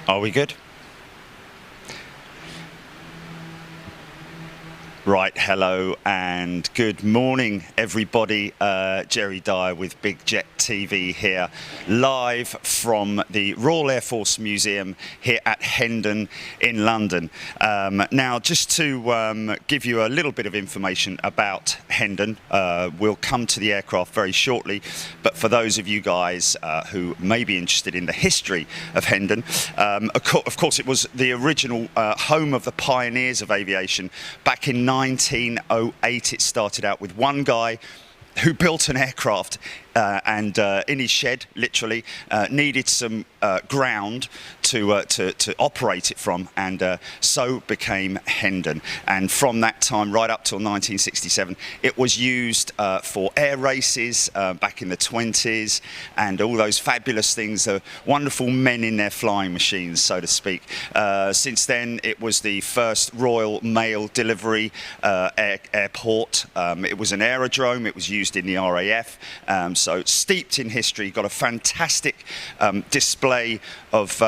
Are we good? Right, hello and good morning everybody. Jerry Dyer with Big Jet TV here, live from the Royal Air Force Museum here at Hendon in London. Now, just to give you a little bit of information about Hendon, we'll come to the aircraft very shortly, but for those of you guys who may be interested in the history of Hendon, of course it was the original home of the pioneers of aviation. Back in 1908 it started out with one guy who built an aircraft and in his shed, literally, needed some ground to operate it from, and so became Hendon. And from that time right up till 1967, it was used for air races back in the 20s, and all those fabulous things, wonderful men in their flying machines, so to speak. Since then, it was the first Royal Mail Delivery airport. It was an aerodrome. It was used in the RAF. So steeped in history, got a fantastic display of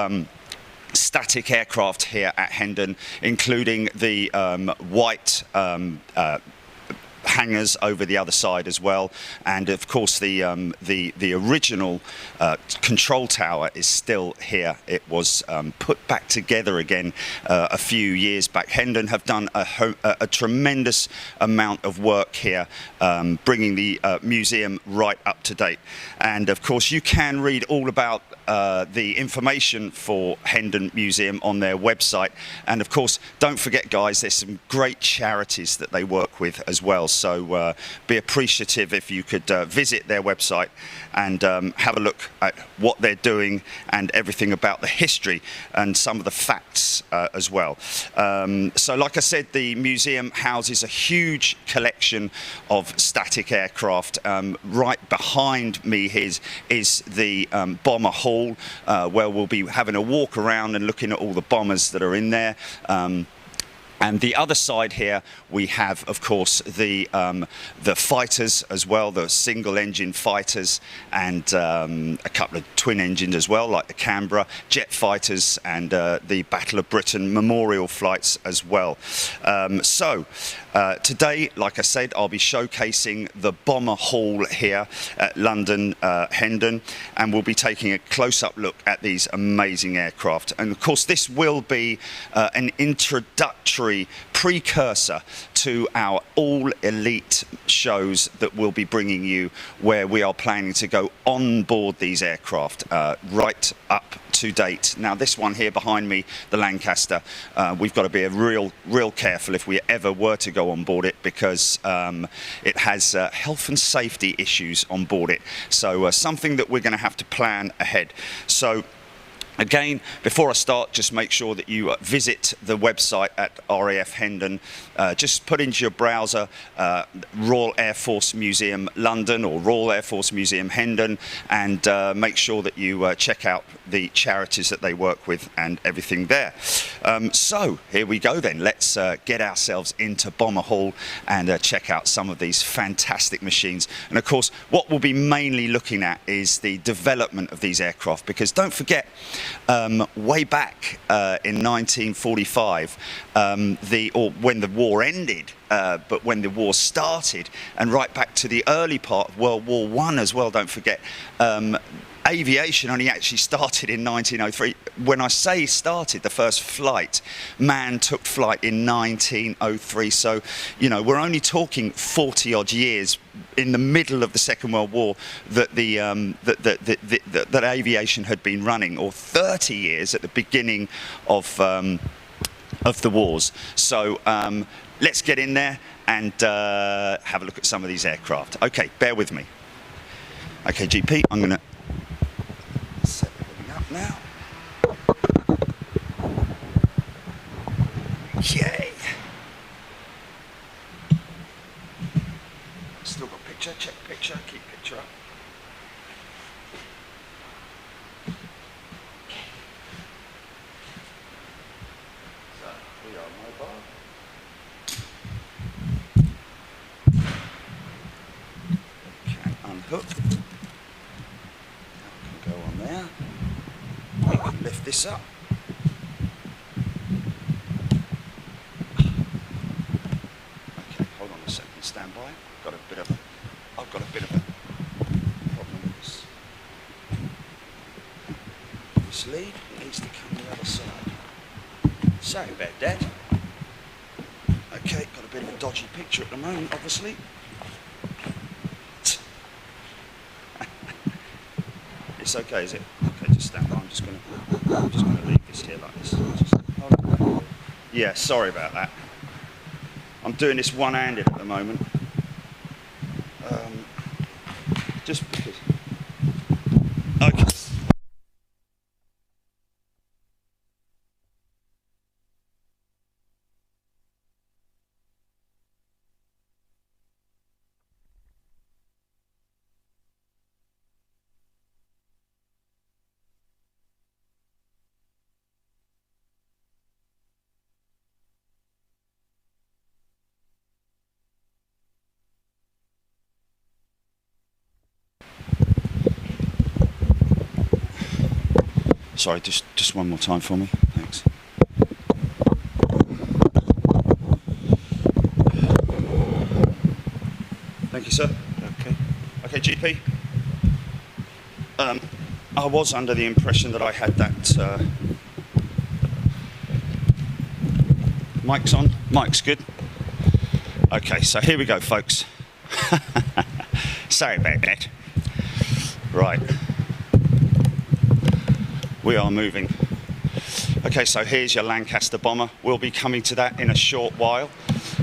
static aircraft here at Hendon, including the white hangars over the other side as well, and of course the original control tower is still here. It was put back together again a few years back. Hendon have done a tremendous amount of work here, bringing the museum right up to date. And of course you can read all about the information for Hendon Museum on their website, and of course don't forget guys, there's some great charities that they work with as well, so be appreciative if you could visit their website and have a look at what they're doing and everything about the history and some of the facts as well. So like I said, the museum houses a huge collection of static aircraft. Right behind me is the bomber hall, where we'll be having a walk around and looking at all the bombers that are in there. And the other side here, we have, of course, the fighters as well, the single-engine fighters, and a couple of twin engines as well, like the Canberra jet fighters and the Battle of Britain memorial flights as well. Today, like I said, I'll be showcasing the bomber hall here at London Hendon, and we'll be taking a close-up look at these amazing aircraft. And of course, this will be an introductory precursor to our all-elite shows that we'll be bringing you, where we are planning to go on board these aircraft right up to date. Now this one here behind me, the Lancaster, we've got to be real careful if we ever were to go on board it, because it has health and safety issues on board it, so something that we're going to have to plan ahead. So again, before I start, just make sure that you visit the website at RAF Hendon. Just put into your browser Royal Air Force Museum London or Royal Air Force Museum Hendon, and make sure that you check out the charities that they work with and everything there. So here we go then. Let's get ourselves into Bomber Hall and check out some of these fantastic machines. And of course, what we'll be mainly looking at is the development of these aircraft, because don't forget, way back in 1945, when the war ended, but when the war started, and right back to the early part of World War I as well, don't forget, aviation only actually started in 1903. When I say started, the first flight, man took flight in 1903. So, you know, we're only talking 40 odd years in the middle of the Second World War that that aviation had been running, or 30 years at the beginning of the wars. So let's get in there and have a look at some of these aircraft. Okay, bear with me. Okay, GP, I'm going to set everything up now. Yay! Still got picture, check picture, keep picture up. So, we are mobile. Okay, unhook. Now we can go on there. We can lift this up. this lead. It needs to come the other side. Sorry about that. Okay, got a bit of a dodgy picture at the moment, obviously. It's okay, is it? Okay, just stand by. I'm just gonna leave this here like this. Just hold on. Yeah, sorry about that. I'm doing this one-handed at the moment. Just because. Okay. Sorry, just one more time for me. Thanks. Thank you, sir. Okay. Okay, GP. I was under the impression that I had that. Mic's on. Mic's good. Okay, so here we go, folks. Sorry about that. Right. We are moving. Okay, so here's your Lancaster bomber. We'll be coming to that in a short while.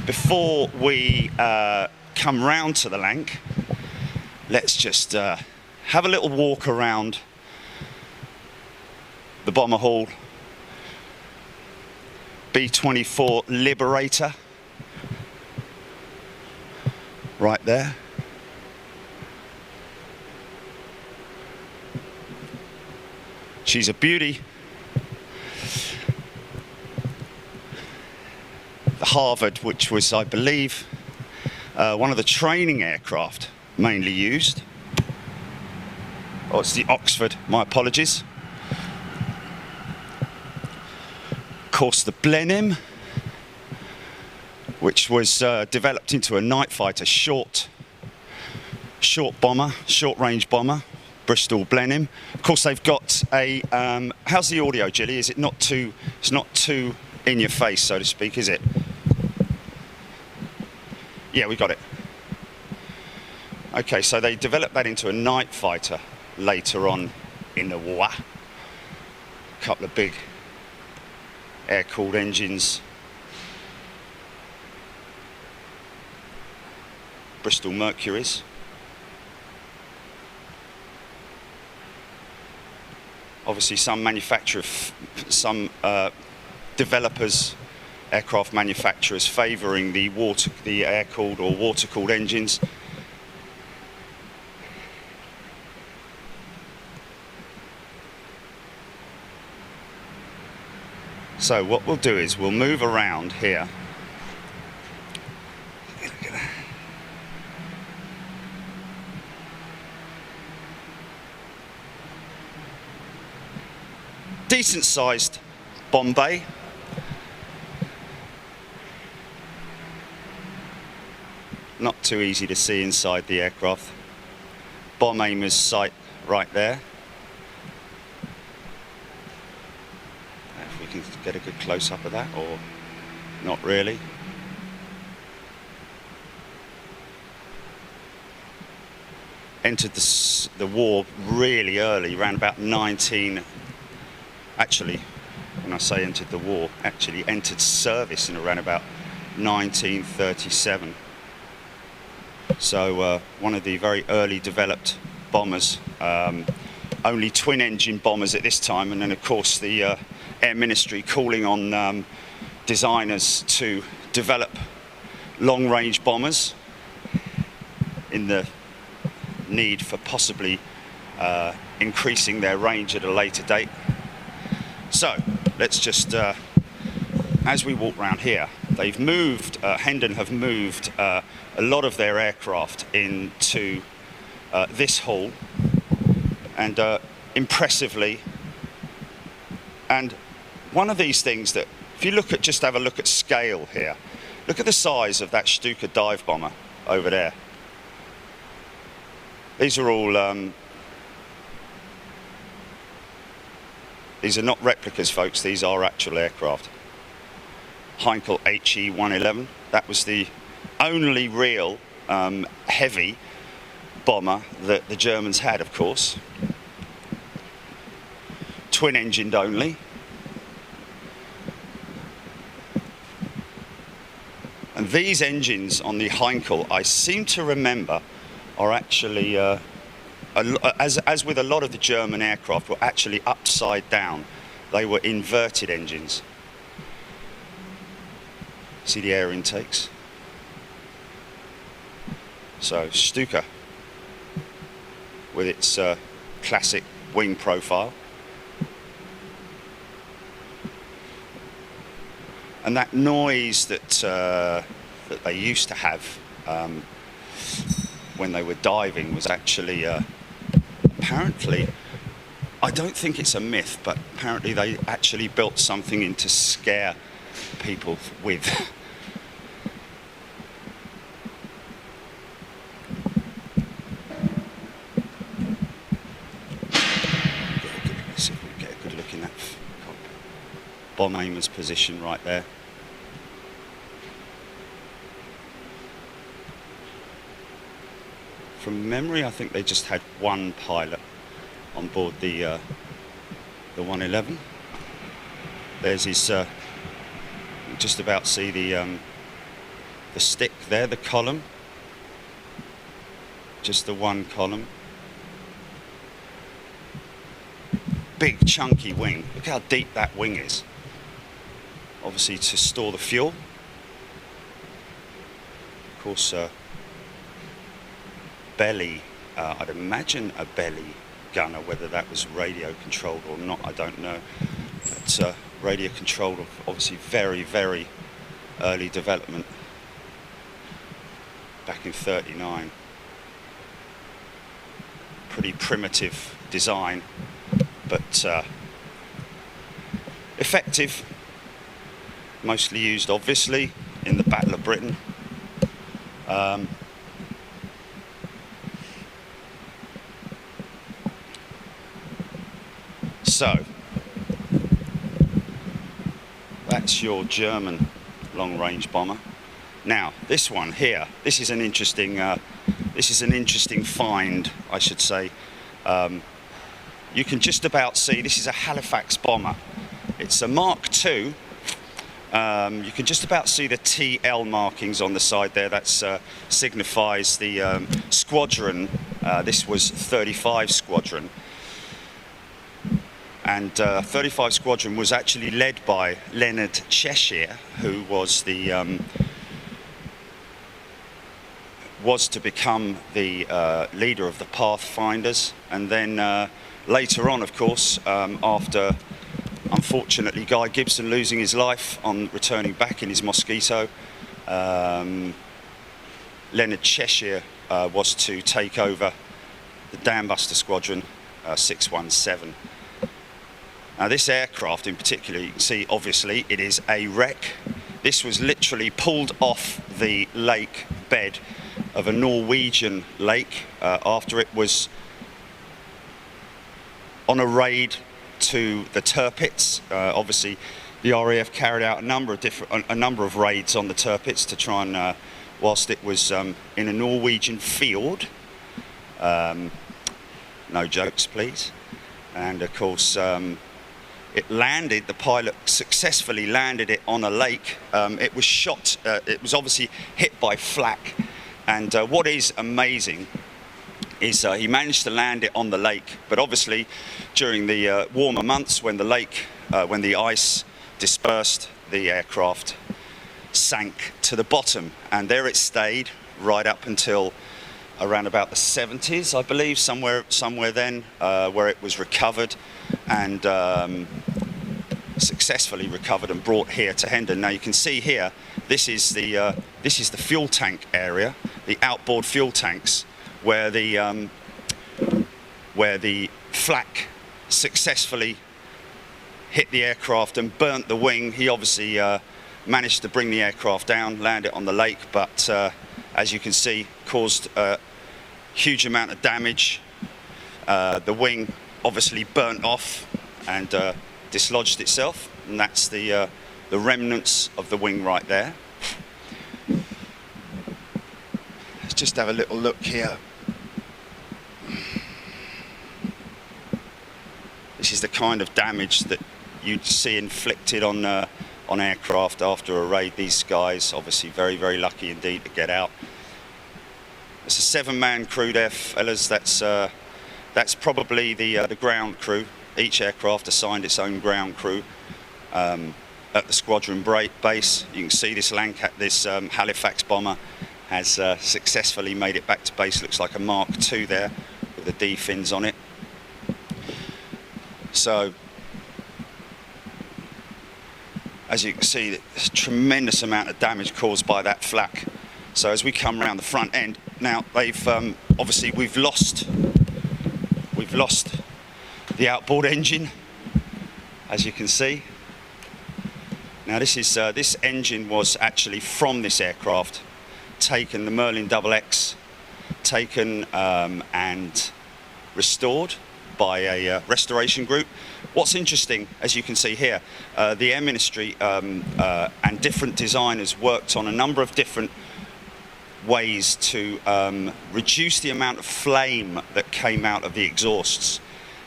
Before we come round to the Lanc, let's just have a little walk around the bomber hall. B-24 Liberator, right there. She's a beauty. The Harvard, which was, I believe, one of the training aircraft mainly used. Oh, it's the Oxford, my apologies. Of course, the Blenheim, which was developed into a night fighter, short bomber, short-range bomber. Bristol Blenheim. Of course, they've got a. How's the audio, Jilly? Is it not too? It's not too in your face, so to speak, is it? Yeah, we got it. Okay, so they developed that into a night fighter later on in the war. A couple of big air-cooled engines. Bristol Mercuries. Obviously, some developers, aircraft manufacturers, favouring the air-cooled or water-cooled engines. So what we'll do is we'll move around here. Decent sized bomb bay. Not too easy to see inside the aircraft. Bomb aimer's sight right there. If we can get a good close up of that, or not really. Entered the war really early, around about 19. Actually, when I say entered the war, actually entered service in around about 1937. So one of the very early developed bombers, only twin engine bombers at this time, and then of course the Air Ministry calling on designers to develop long range bombers in the need for possibly increasing their range at a later date. So let's just, as we walk around here, they've moved, Hendon have moved a lot of their aircraft into this hall, and impressively, and one of these things that, if you look at, just have a look at scale here, look at the size of that Stuka dive bomber over there. These are all These are not replicas, folks, these are actual aircraft. Heinkel HE-111, that was the only real heavy bomber that the Germans had, of course. Twin-engined only. And these engines on the Heinkel, I seem to remember, are actually, as with a lot of the German aircraft, were actually upside down. They were inverted engines. See the air intakes? So Stuka, with its classic wing profile. And that noise that that they used to have when they were diving was actually apparently, I don't think it's a myth, but apparently they actually built something in to scare people with. See if we can get a good look in that bomb aimer's position right there. From memory, I think they just had one pilot on board the 111. There's his. You just about see the stick there, the column. Just the one column. Big chunky wing. Look how deep that wing is. Obviously to store the fuel. Of course, belly. I'd imagine a belly gunner. Whether that was radio controlled or not, I don't know. But radio controlled, obviously very, very early development. Back in '39. Pretty primitive design, but effective. Mostly used, obviously, in the Battle of Britain. So, that's your German long-range bomber. Now, this one here, this is an interesting find, I should say. You can just about see, this is a Halifax bomber. It's a Mark II. You can just about see the TL markings on the side there. That signifies the squadron. This was 35 Squadron. And 35 Squadron was actually led by Leonard Cheshire, who was the was to become the leader of the Pathfinders, and then later on, of course, after unfortunately Guy Gibson losing his life on returning back in his Mosquito, Leonard Cheshire was to take over the Dambuster Squadron 617. Now this aircraft in particular, you can see obviously it is a wreck. This was literally pulled off the lake bed of a Norwegian lake after it was on a raid to the Tirpitz. Obviously the RAF carried out a number of raids on the Tirpitz to try and whilst it was in a Norwegian field. No jokes, please. And of course it landed, the pilot successfully landed it on a lake. It was shot, it was obviously hit by flak. And what is amazing is he managed to land it on the lake. But obviously during the warmer months when the lake, when the ice dispersed, the aircraft sank to the bottom. And there it stayed right up until around about the 70s, I believe, somewhere then, where it was recovered and successfully recovered and brought here to Hendon. Now you can see here, this is the fuel tank area, the outboard fuel tanks, where the flak successfully hit the aircraft and burnt the wing. He obviously managed to bring the aircraft down, land it on the lake, but as you can see, caused a huge amount of damage. The wing obviously burnt off, and dislodged itself, and that's the remnants of the wing right there. Let's just have a little look here. This is the kind of damage that you'd see inflicted on aircraft after a raid. These guys obviously very, very lucky indeed to get out. It's a 7-man crew there, fellas. That's probably the ground crew. Each aircraft assigned its own ground crew at the squadron base. You can see this Halifax bomber has successfully made it back to base. Looks like a Mark II there with the D fins on it. So, as you can see, there's a tremendous amount of damage caused by that flak. So as we come around the front end, now they've obviously we've lost the outboard engine, as you can see. Now this engine was actually from this aircraft, taken, the Merlin XX, taken and restored by a restoration group. What's interesting, as you can see here, the Air Ministry and different designers worked on a number of different ways to reduce the amount of flame that came out of the exhausts.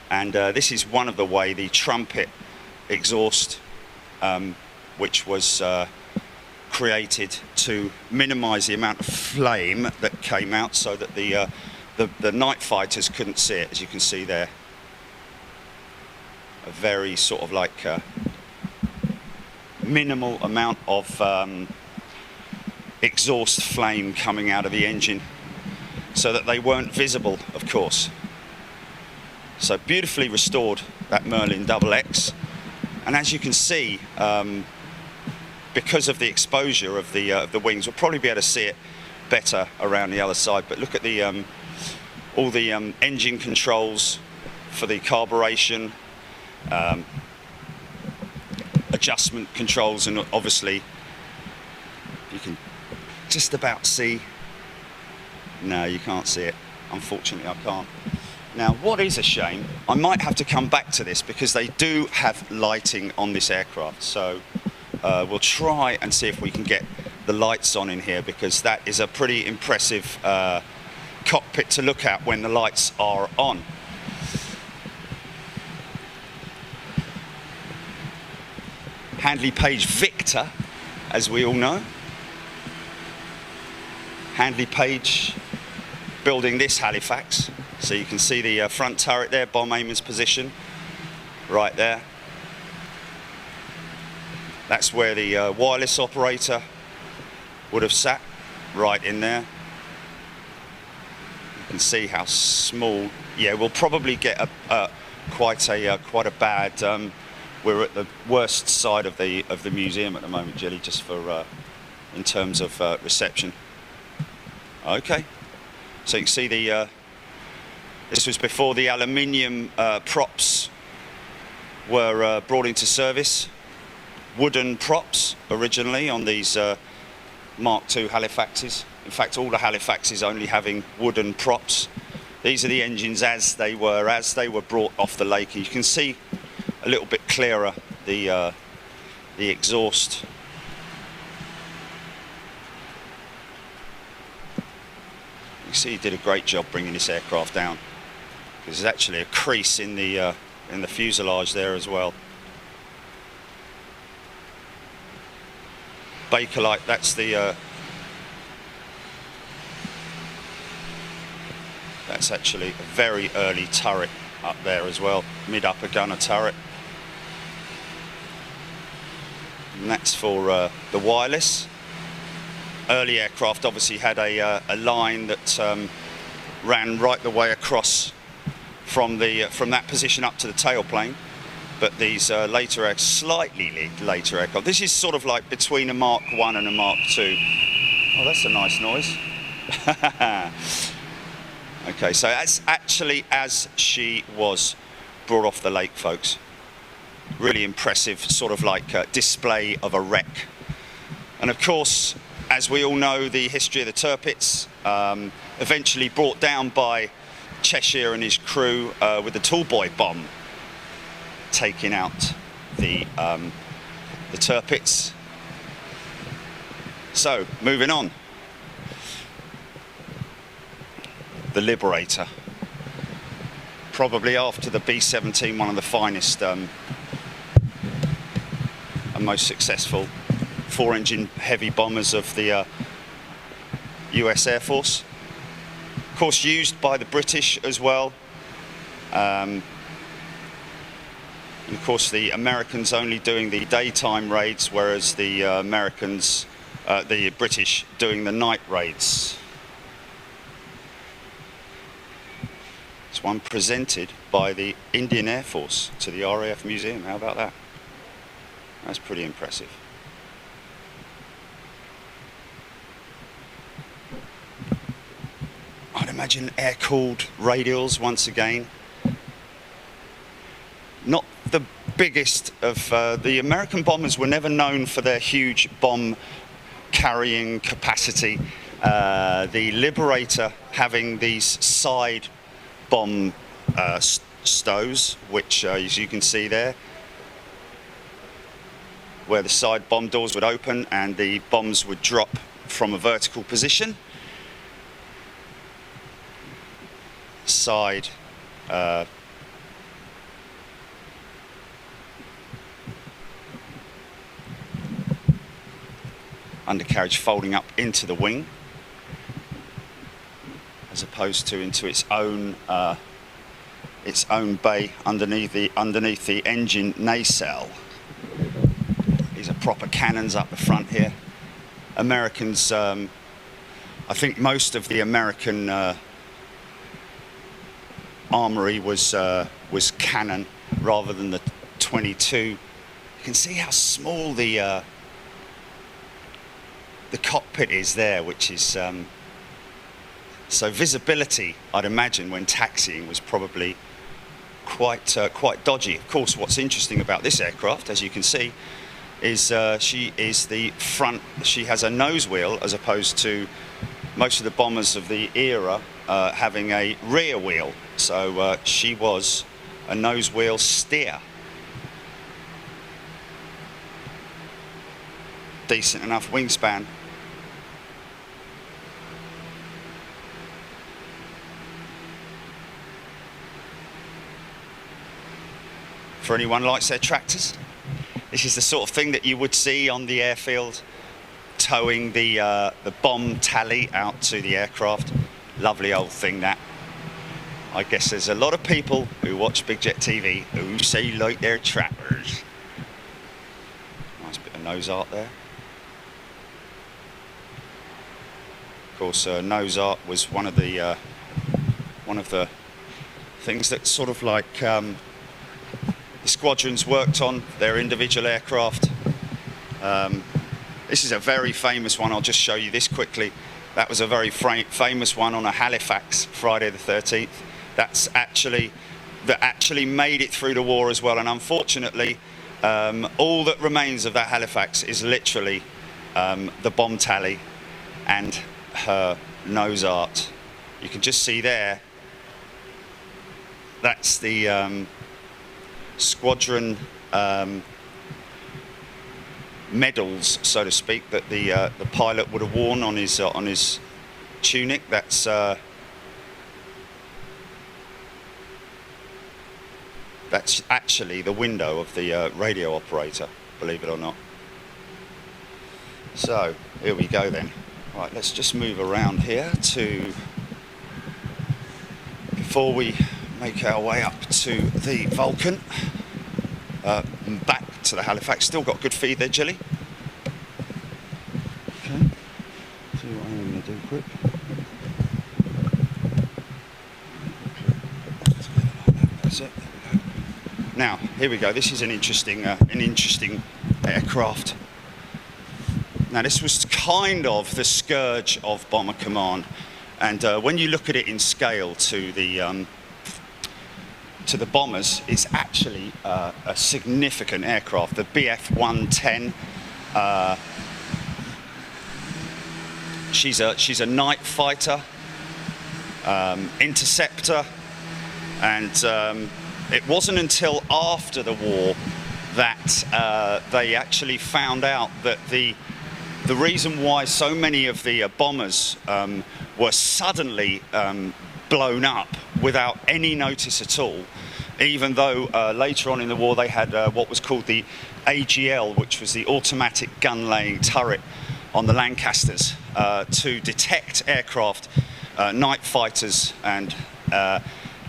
And this is one of the way, the trumpet exhaust, which was created to minimize the amount of flame that came out so that the night fighters couldn't see it, as you can see there. A very sort of like minimal amount of exhaust flame coming out of the engine so that they weren't visible, of course. So beautifully restored, that Merlin XX. And as you can see, because of the exposure of the wings, we'll probably be able to see it better around the other side. But look at the all the engine controls for the carburation, adjustment controls, and obviously you can just about see. No, you can't see it. Unfortunately, I can't. Now, what is a shame, I might have to come back to this because they do have lighting on this aircraft. So we'll try and see if we can get the lights on in here, because that is a pretty impressive cockpit to look at when the lights are on. Handley Page Victor, as we all know. Handley Page building this Halifax. So you can see the front turret there, bomb aimer's position, right there. That's where the wireless operator would have sat, right in there. You can see how small. Yeah, we'll probably get quite a bad. We're at the worst side of the museum at the moment, Jelly, just for in terms of reception. Okay, so you can see the. This was before the aluminium props were brought into service. Wooden props originally on these Mark II Halifaxes. In fact, all the Halifaxes only having wooden props. These are the engines as they were brought off the lake. And you can see a little bit clearer the exhaust. You see, he did a great job bringing this aircraft down. There's actually a crease in the fuselage there as well. Bakelite, that's the that's actually a very early turret up there as well, mid-upper gunner turret. And that's for the wireless. Early aircraft obviously had a line that ran right the way across from that position up to the tailplane. But these slightly later aircraft, this is sort of like between a Mark I and a Mark II. Oh, that's a nice noise. Okay, so that's actually as she was brought off the lake, folks. Really impressive sort of like display of a wreck. And of course, as we all know, the history of the Tirpitz, eventually brought down by Cheshire and his crew with the Tallboy bomb. taking out the turpits. So, moving on. The Liberator. Probably after the B-17, one of the finest and most successful 4-engine heavy bombers of the US Air Force. Of course, used by the British as well. And of course, the Americans only doing the daytime raids, whereas the the British doing the night raids. This one presented by the Indian Air Force to the RAF Museum. How about that? That's pretty impressive. I'd imagine air-cooled radials once again. Not the biggest of the American bombers were never known for their huge bomb carrying capacity. The Liberator having these side bomb stows, which as you can see there, where the side bomb doors would open and the bombs would drop from a vertical position. Side undercarriage folding up into the wing, as opposed to into its own bay underneath the engine nacelle. These are proper cannons up the front here. Americans, I think most of the American armory was cannon rather than the 22. You can see how small the cockpit is there, which is so visibility, I'd imagine, when taxiing was probably quite dodgy. Of course, what's interesting about this aircraft, as you can see, is she has a nose wheel, as opposed to most of the bombers of the era having a rear wheel. So she was a nose wheel steer. Decent enough wingspan. For anyone who likes their tractors, this is the sort of thing that you would see on the airfield, towing the bomb tally out to the aircraft. Lovely old thing, that. I guess there's a lot of people who watch Big Jet TV who say like their tractors. Nice bit of nose art there. Of course, nose art was one of the things that sort of like the squadrons worked on their individual aircraft. This is a very famous one. I'll just show you this quickly. That was a very famous one on a Halifax Friday the 13th. That actually made it through the war as well. And unfortunately, all that remains of that Halifax is literally the bomb tally and her nose art. You can just see there. That's the squadron medals, so to speak, that the pilot would have worn on his tunic. That's actually the window of the radio operator, believe it or not. So here we go then. Right, let's just move around here before we make our way up to the Vulcan. Back to the Halifax. Still got good feed there, Jilly. Okay. See what I'm going to do quick. That's it. Now, here we go. This is an interesting aircraft. Now, this was kind of the scourge of Bomber Command, and when you look at it in scale to the bombers, it's actually a significant aircraft. The BF-110. She's a night fighter, interceptor, and It wasn't until after the war that they actually found out that the reason why so many of the bombers were suddenly blown up without any notice at all, even though later on in the war they had what was called the AGL, which was the automatic gun laying turret on the Lancasters to detect aircraft, night fighters and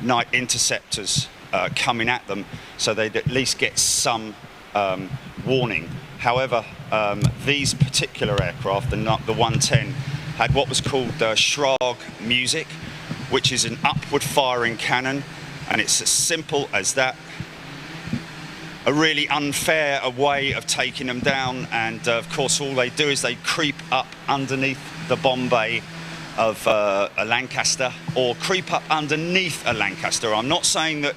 night interceptors coming at them, so they'd at least get some warning. However, these particular aircraft, the 110, had what was called Schrag music, which is an upward firing cannon, and it's as simple as that. A really unfair way of taking them down, and of course all they do is they creep up underneath the bomb bay of a Lancaster, or creep up underneath a Lancaster. I'm not saying that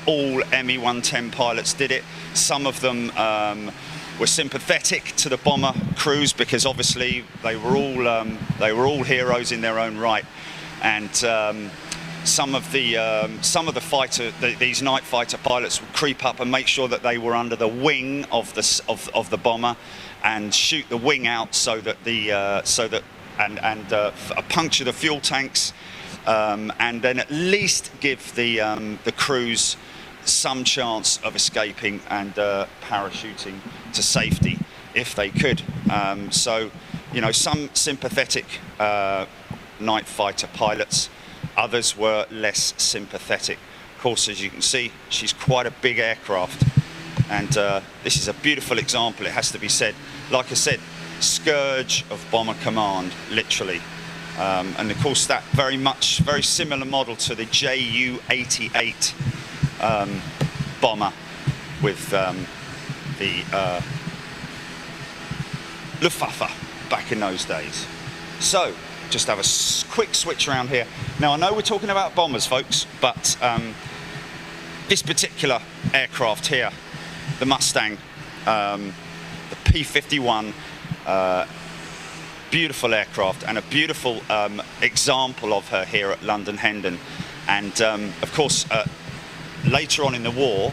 all ME-110 pilots did it. Some of them were sympathetic to the bomber crews, because obviously they were all heroes in their own right, and some of these night fighter pilots would creep up and make sure that they were under the wing of the bomber, and shoot the wing out so that puncture the fuel tanks, and then at least give the crews some chance of escaping and parachuting to safety if they could. So, you know, some sympathetic night fighter pilots, others were less sympathetic. Of course, as you can see, she's quite a big aircraft, and this is a beautiful example, it has to be said. Like I said, scourge of bomber command, literally. And of course that very similar model to the Ju-88 bomber with the Luftwaffe back in those days. So, just have a quick switch around here. Now I know we're talking about bombers, folks, but this particular aircraft here, the Mustang, the P-51, beautiful aircraft, and a beautiful example of her here at London Hendon. And of course, later on in the war,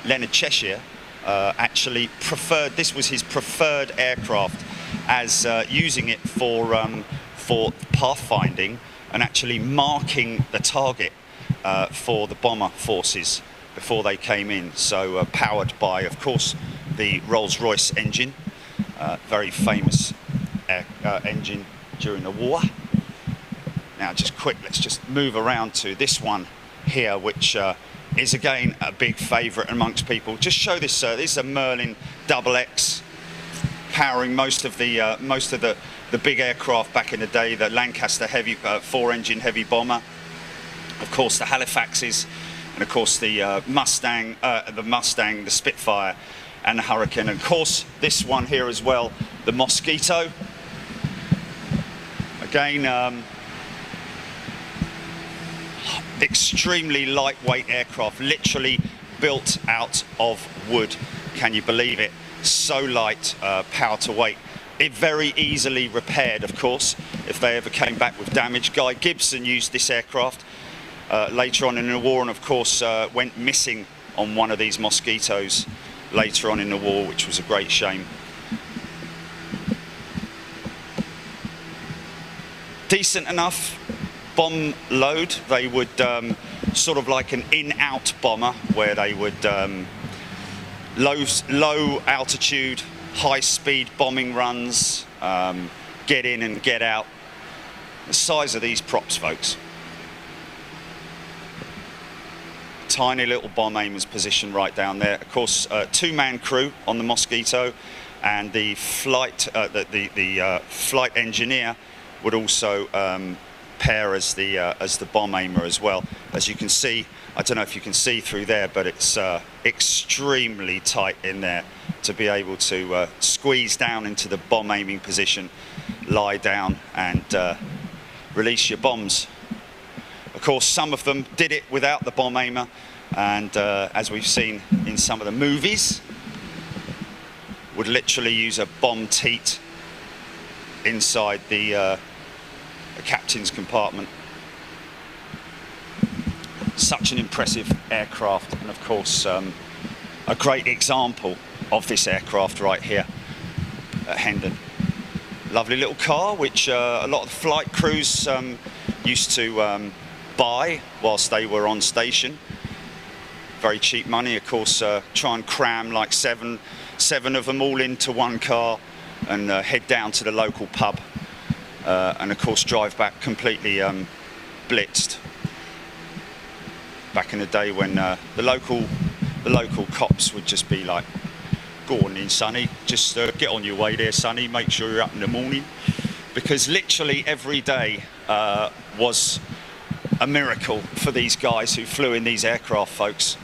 Leonard Cheshire actually preferred, this was his preferred aircraft, as using it for pathfinding and actually marking the target for the bomber forces before they came in. So powered by, of course, the Rolls-Royce engine, very famous engine during the war. Now just quick, let's just move around to this one here, which is again a big favourite amongst people. Just show this, this is a Merlin XX, powering most of the big aircraft back in the day, the Lancaster heavy 4-engine heavy bomber, of course the Halifaxes, and of course the Mustang, the Spitfire, and the Hurricane, and of course this one here as well, the Mosquito. Again, extremely lightweight aircraft, literally built out of wood. Can you believe it? So light, power to weight. It very easily repaired, of course, if they ever came back with damage. Guy Gibson used this aircraft later on in the war, and of course went missing on one of these Mosquitoes later on in the war, which was a great shame. Decent enough bomb load. They would sort of like an in-out bomber, where they would low altitude, high speed bombing runs, get in and get out. The size of these props, folks. Tiny little bomb aimer's position right down there. Of course, two-man crew on the Mosquito, and the flight flight engineer would also pair as the bomb aimer as well. As you can see, I don't know if you can see through there, but it's extremely tight in there to be able to squeeze down into the bomb aiming position, lie down, and release your bombs. Of course, some of them did it without the bomb aimer, and as we've seen in some of the movies, would literally use a bomb teat inside the captain's compartment. Such an impressive aircraft, and of course a great example of this aircraft right here at Hendon. Lovely little car which a lot of the flight crews used to buy whilst they were on station. Very cheap money, of course. Try and cram like seven of them all into one car and head down to the local pub, and of course drive back completely blitzed. Back in the day when the local cops would just be like, "Go on in, Sonny, just get on your way there, Sonny, make sure you're up in the morning," because literally every day was a miracle for these guys who flew in these aircraft, folks.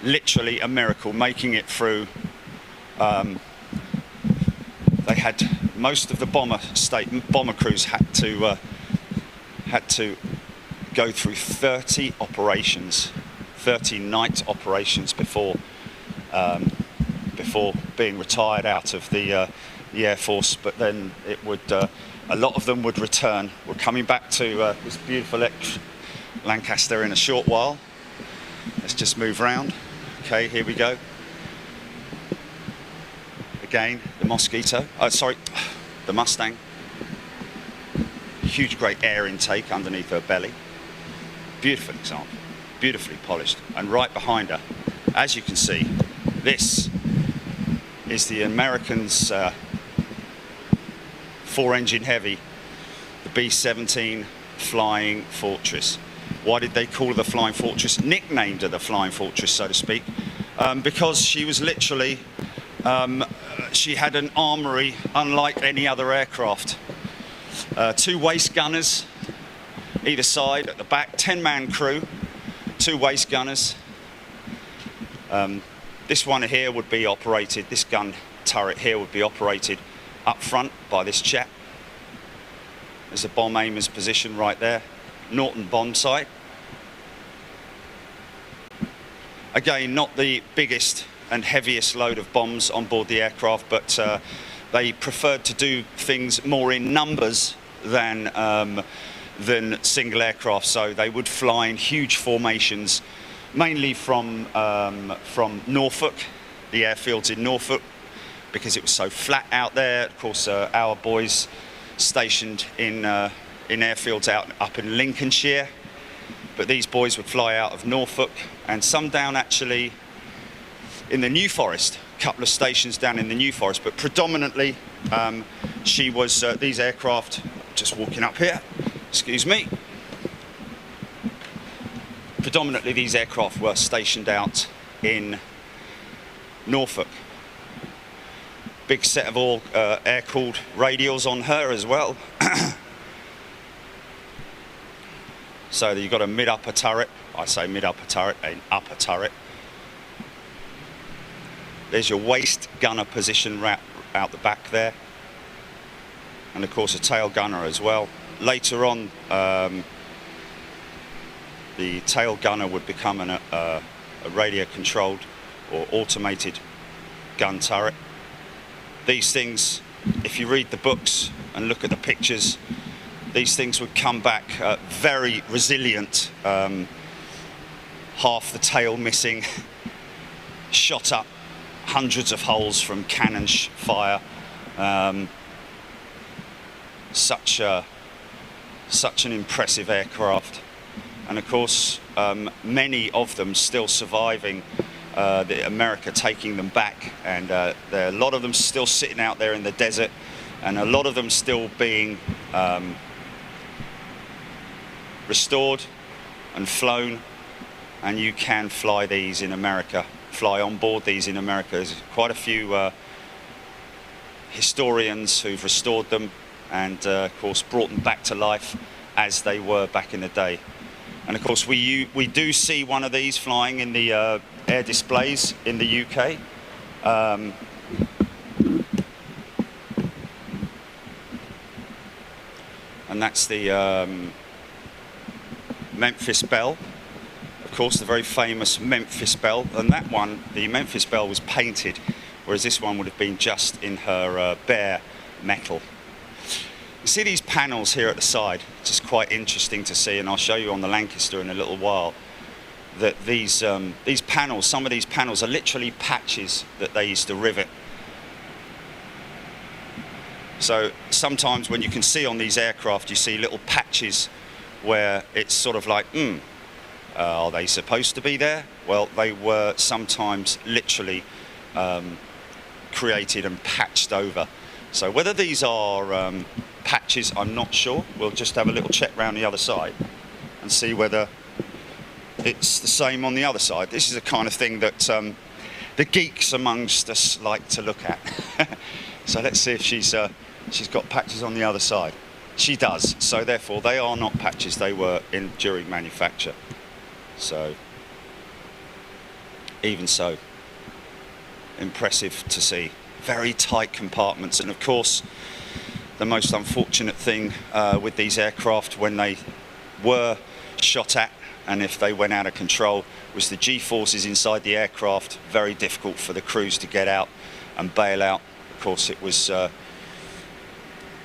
Literally a miracle, making it through. They had most of the bomber crews had to go through 30 operations, 30 night operations before being retired out of the Air Force. But then it would a lot of them would return. We're coming back to this beautiful Lancaster in a short while. Let's just move around. Okay, here we go. Again, the Mosquito. Sorry, the Mustang. Huge, great air intake underneath her belly. Beautiful example, beautifully polished. And right behind her, as you can see, this is the Americans' 4-engine heavy, the B-17 Flying Fortress. Why did they call her the Flying Fortress? Nicknamed her the Flying Fortress, so to speak, because she was literally, she had an armoury unlike any other aircraft. 2 waist gunners either side at the back, 10-man crew, 2 waist gunners. This one here would be operated, this gun turret here would be operated up front by this chap. There's a bomb aimer's position right there. Norton bomb sight. Again, not the biggest and heaviest load of bombs on board the aircraft, but they preferred to do things more in numbers than single aircraft. So they would fly in huge formations, mainly from Norfolk, the airfields in Norfolk, because it was so flat out there. Of course, our boys stationed in airfields up in Lincolnshire, but these boys would fly out of Norfolk, and some down actually in the New Forest, a couple of stations down in the New Forest, but predominantly she was these aircraft, just walking up here, excuse me, predominantly these aircraft were stationed out in Norfolk. Big set of all air-cooled radials on her as well. So you've got a mid-upper turret. I say mid-upper turret, an upper turret. There's your waist gunner position out the back there. And of course a tail gunner as well. Later on, the tail gunner would become a radio-controlled or automated gun turret. These things, if you read the books and look at the pictures, these things would come back very resilient, half the tail missing, shot up, hundreds of holes from cannon fire. Such an impressive aircraft, and of course many of them still surviving, America taking them back, and there are a lot of them still sitting out there in the desert, and a lot of them still being restored and flown, and you can fly these in America, fly on board these in America. There's quite a few historians who've restored them and of course brought them back to life as they were back in the day. And of course we do see one of these flying in the air displays in the UK. And that's the Memphis Belle, of course, the very famous Memphis Belle. And that one, the Memphis Belle, was painted, whereas this one would have been just in her bare metal. You see these panels here at the side, which is quite interesting to see, and I'll show you on the Lancaster in a little while. that these panels, some of these panels are literally patches that they used to rivet. So sometimes when you can see on these aircraft, you see little patches where it's sort of like, are they supposed to be there? Well, they were sometimes literally created and patched over. So whether these are patches, I'm not sure. We'll just have a little check round the other side and see whether it's the same on the other side. This is the kind of thing that the geeks amongst us like to look at. So let's see if she's got patches on the other side. She does, so therefore they are not patches, they were in during manufacture. So, even so, impressive to see. Very tight compartments, and of course, the most unfortunate thing with these aircraft when they were shot at, and if they went out of control, was the G-forces inside the aircraft. Very difficult for the crews to get out and bail out. Of course, it was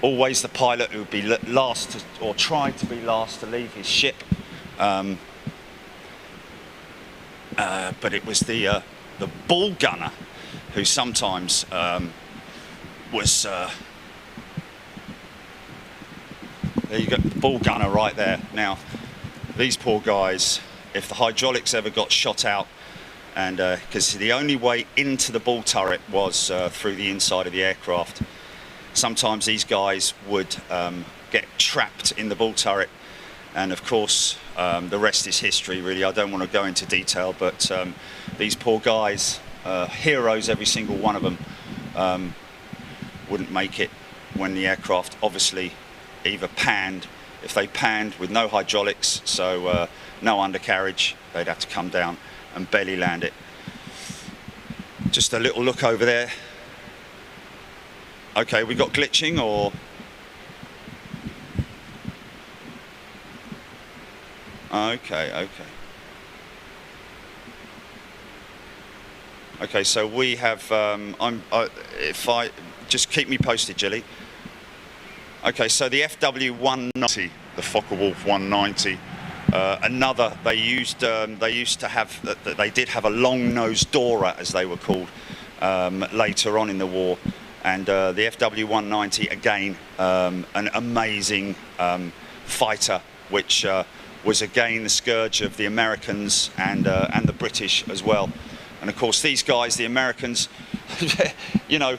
always the pilot who would be last to, or tried to be last to leave his ship. But it was the ball gunner who sometimes was. There you go, the ball gunner right there. Now, these poor guys, if the hydraulics ever got shot out, and because the only way into the ball turret was through the inside of the aircraft, sometimes these guys would get trapped in the ball turret, and of course the rest is history really. I don't want to go into detail, but these poor guys, heroes every single one of them, wouldn't make it when the aircraft obviously either panned. If they panned with no hydraulics, so no undercarriage, they'd have to come down and belly land it. Just a little look over there. Okay, we got glitching, or okay. Okay, so we have. If I just keep me posted, Jilly. Okay, so the FW190, the Focke-Wulf 190. Another, they used to have, they did have a long-nosed Dora, as they were called, later on in the war. And the FW190, again, an amazing fighter, which was again the scourge of the Americans and the British as well. And of course, these guys, the Americans, you know,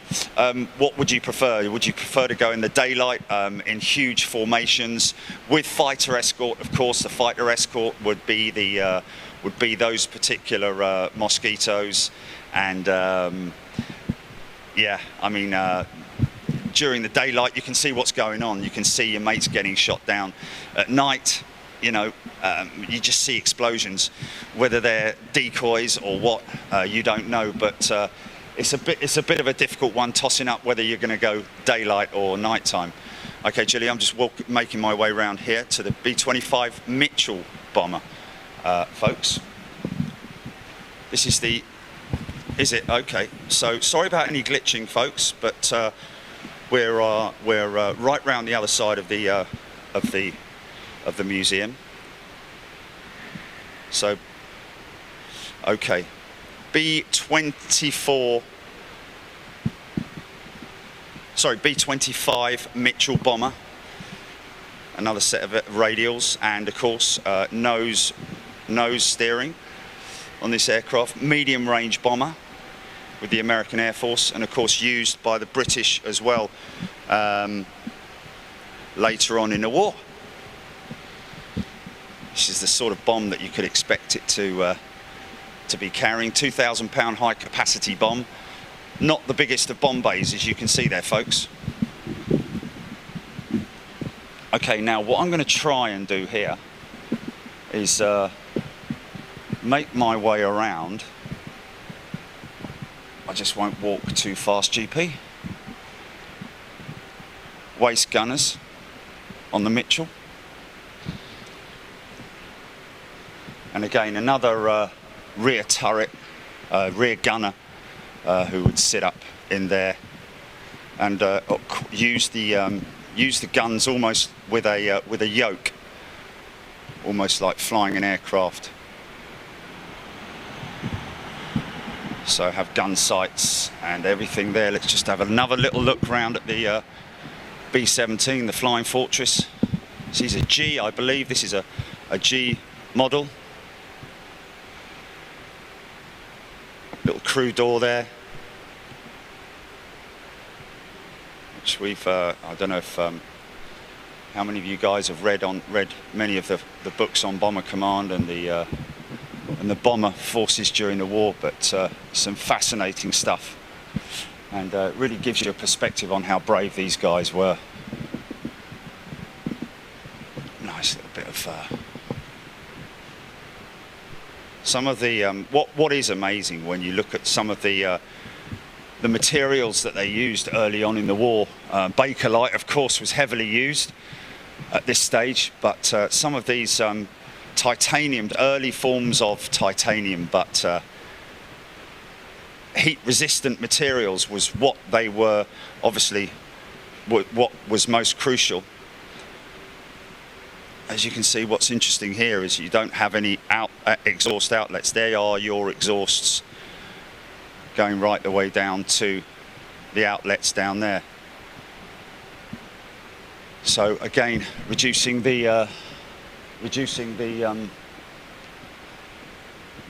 what would you prefer? Would you prefer to go in the daylight in huge formations with fighter escort? Of course, the fighter escort would be the those particular Mosquitoes, and yeah, I mean, during the daylight you can see what's going on. You can see your mates getting shot down. At night, you know, you just see explosions, whether they're decoys or what, you don't know. But it's a bit of a difficult one, tossing up whether you're going to go daylight or nighttime. Okay, Gilly, I'm just making my way around here to the B-25 Mitchell bomber, folks. This is the. Is it okay? So sorry about any glitching, folks, but we're right round the other side of the museum. So, okay, B-25 Mitchell bomber. Another set of radials, and of course nose steering on this aircraft. Medium range bomber with the American Air Force, and of course used by the British as well later on in the war. This is the sort of bomb that you could expect it to be carrying. 2,000-pound high capacity bomb. Not the biggest of bomb bays, as you can see there, folks. Okay, now what I'm going to try and do here is make my way around. I just won't walk too fast, GP. Waist gunners on the Mitchell. And again, another rear turret, rear gunner who would sit up in there and use the guns almost with a yoke, almost like flying an aircraft. So have gun sights and everything there. Let's just have another little look round at the B-17, the Flying Fortress. This is a G, I believe. This is a G model. Little crew door there, which we've, I don't know if, how many of you guys have read many of the books on Bomber Command and the bomber forces during the war, but some fascinating stuff, and really gives you a perspective on how brave these guys were. Nice little bit of some of the what is amazing when you look at some of the materials that they used early on in the war. Bakelite, of course, was heavily used at this stage, but some of these titanium, early forms of titanium, but heat-resistant materials was what they were, obviously, what was most crucial. As you can see, what's interesting here is you don't have any exhaust outlets. There are your exhausts going right the way down to the outlets down there. So again, reducing the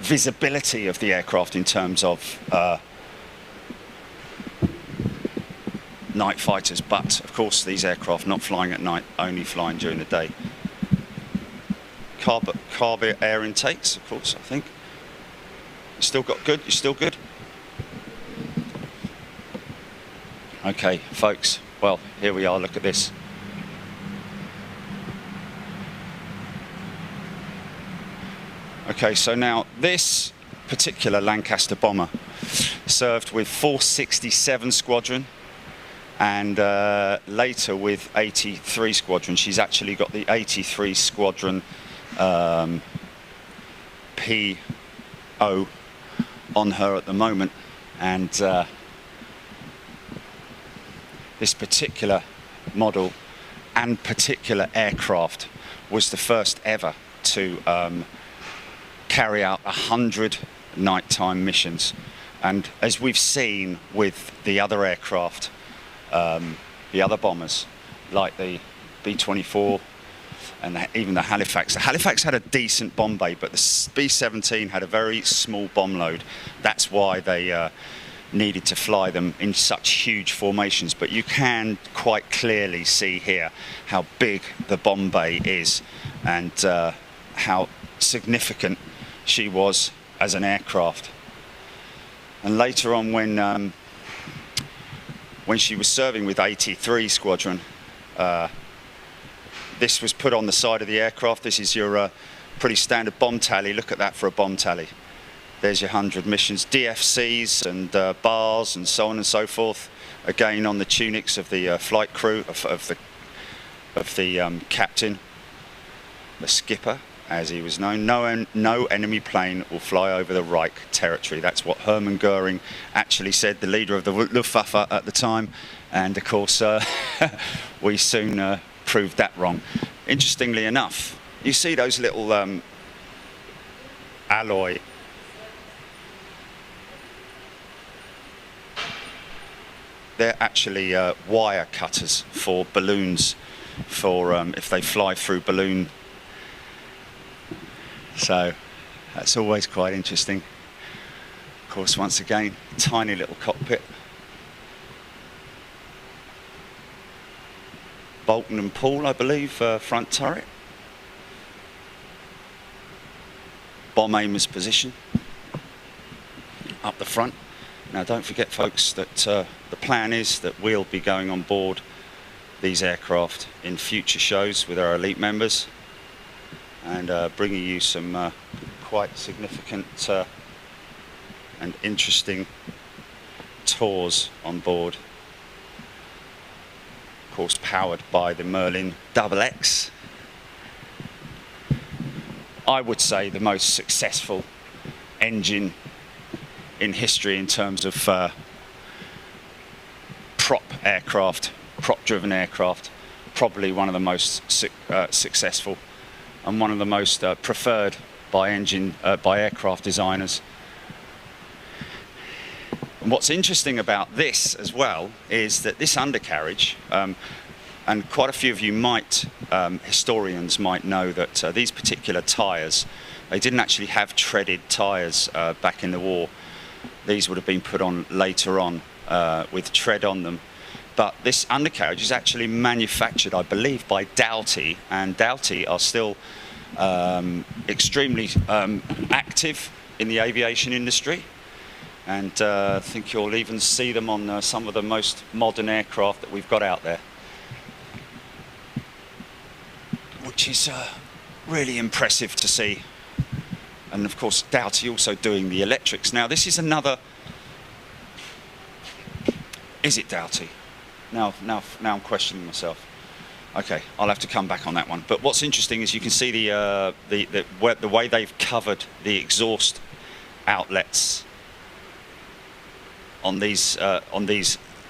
visibility of the aircraft in terms of night fighters. But of course, these aircraft not flying at night, only flying during the day. Carb air intakes, of course, I think. You still got good? You're still good? Okay, folks. Well, here we are. Look at this. Okay, so now this particular Lancaster bomber served with 467 Squadron and later with 83 Squadron. She's actually got the 83 Squadron PO on her at the moment, and this particular model and particular aircraft was the first ever to carry out 100 nighttime missions. And as we've seen with the other aircraft, the other bombers like the B-24 and even the Halifax. The Halifax had a decent bomb bay, but the B-17 had a very small bomb load. That's why they needed to fly them in such huge formations. But you can quite clearly see here how big the bomb bay is and how significant she was as an aircraft. And later on, when she was serving with 83 Squadron, this was put on the side of the aircraft. This is your pretty standard bomb tally. Look at that for a bomb tally. There's your 100 missions, DFCs and bars and so on and so forth. Again, on the tunics of the flight crew, of the captain, the skipper, as he was known. No enemy plane will fly over the Reich territory. That's what Hermann Goering actually said, the leader of the Luftwaffe at the time. And of course, we soon proved that wrong. Interestingly enough, you see those little alloy they're actually wire cutters for balloons, for if they fly through balloon. So that's always quite interesting. Of course, once again, tiny little cockpit. Bolton and Paul, I believe, front turret. Bomb aimer's position up the front. Now, don't forget, folks, that the plan is that we'll be going on board these aircraft in future shows with our elite members and bringing you some quite significant and interesting tours on board. Of course, powered by the Merlin XX. I would say the most successful engine in history in terms of prop-driven aircraft. Probably one of the most successful and one of the most preferred by aircraft designers. And what's interesting about this as well is that this undercarriage, and quite a few of you might, historians might know that these particular tyres, they didn't actually have treaded tyres back in the war. These would have been put on later on with tread on them. But this undercarriage is actually manufactured, I believe, by WWII, and WWII are still extremely active in the aviation industry. And I think you'll even see them on some of the most modern aircraft that we've got out there, which is really impressive to see. And of course, WWII also doing the electrics. Now, this is another. Is it WWII? Now I'm questioning myself. Okay, I'll have to come back on that one. But what's interesting is you can see the way they've covered the exhaust outlets on these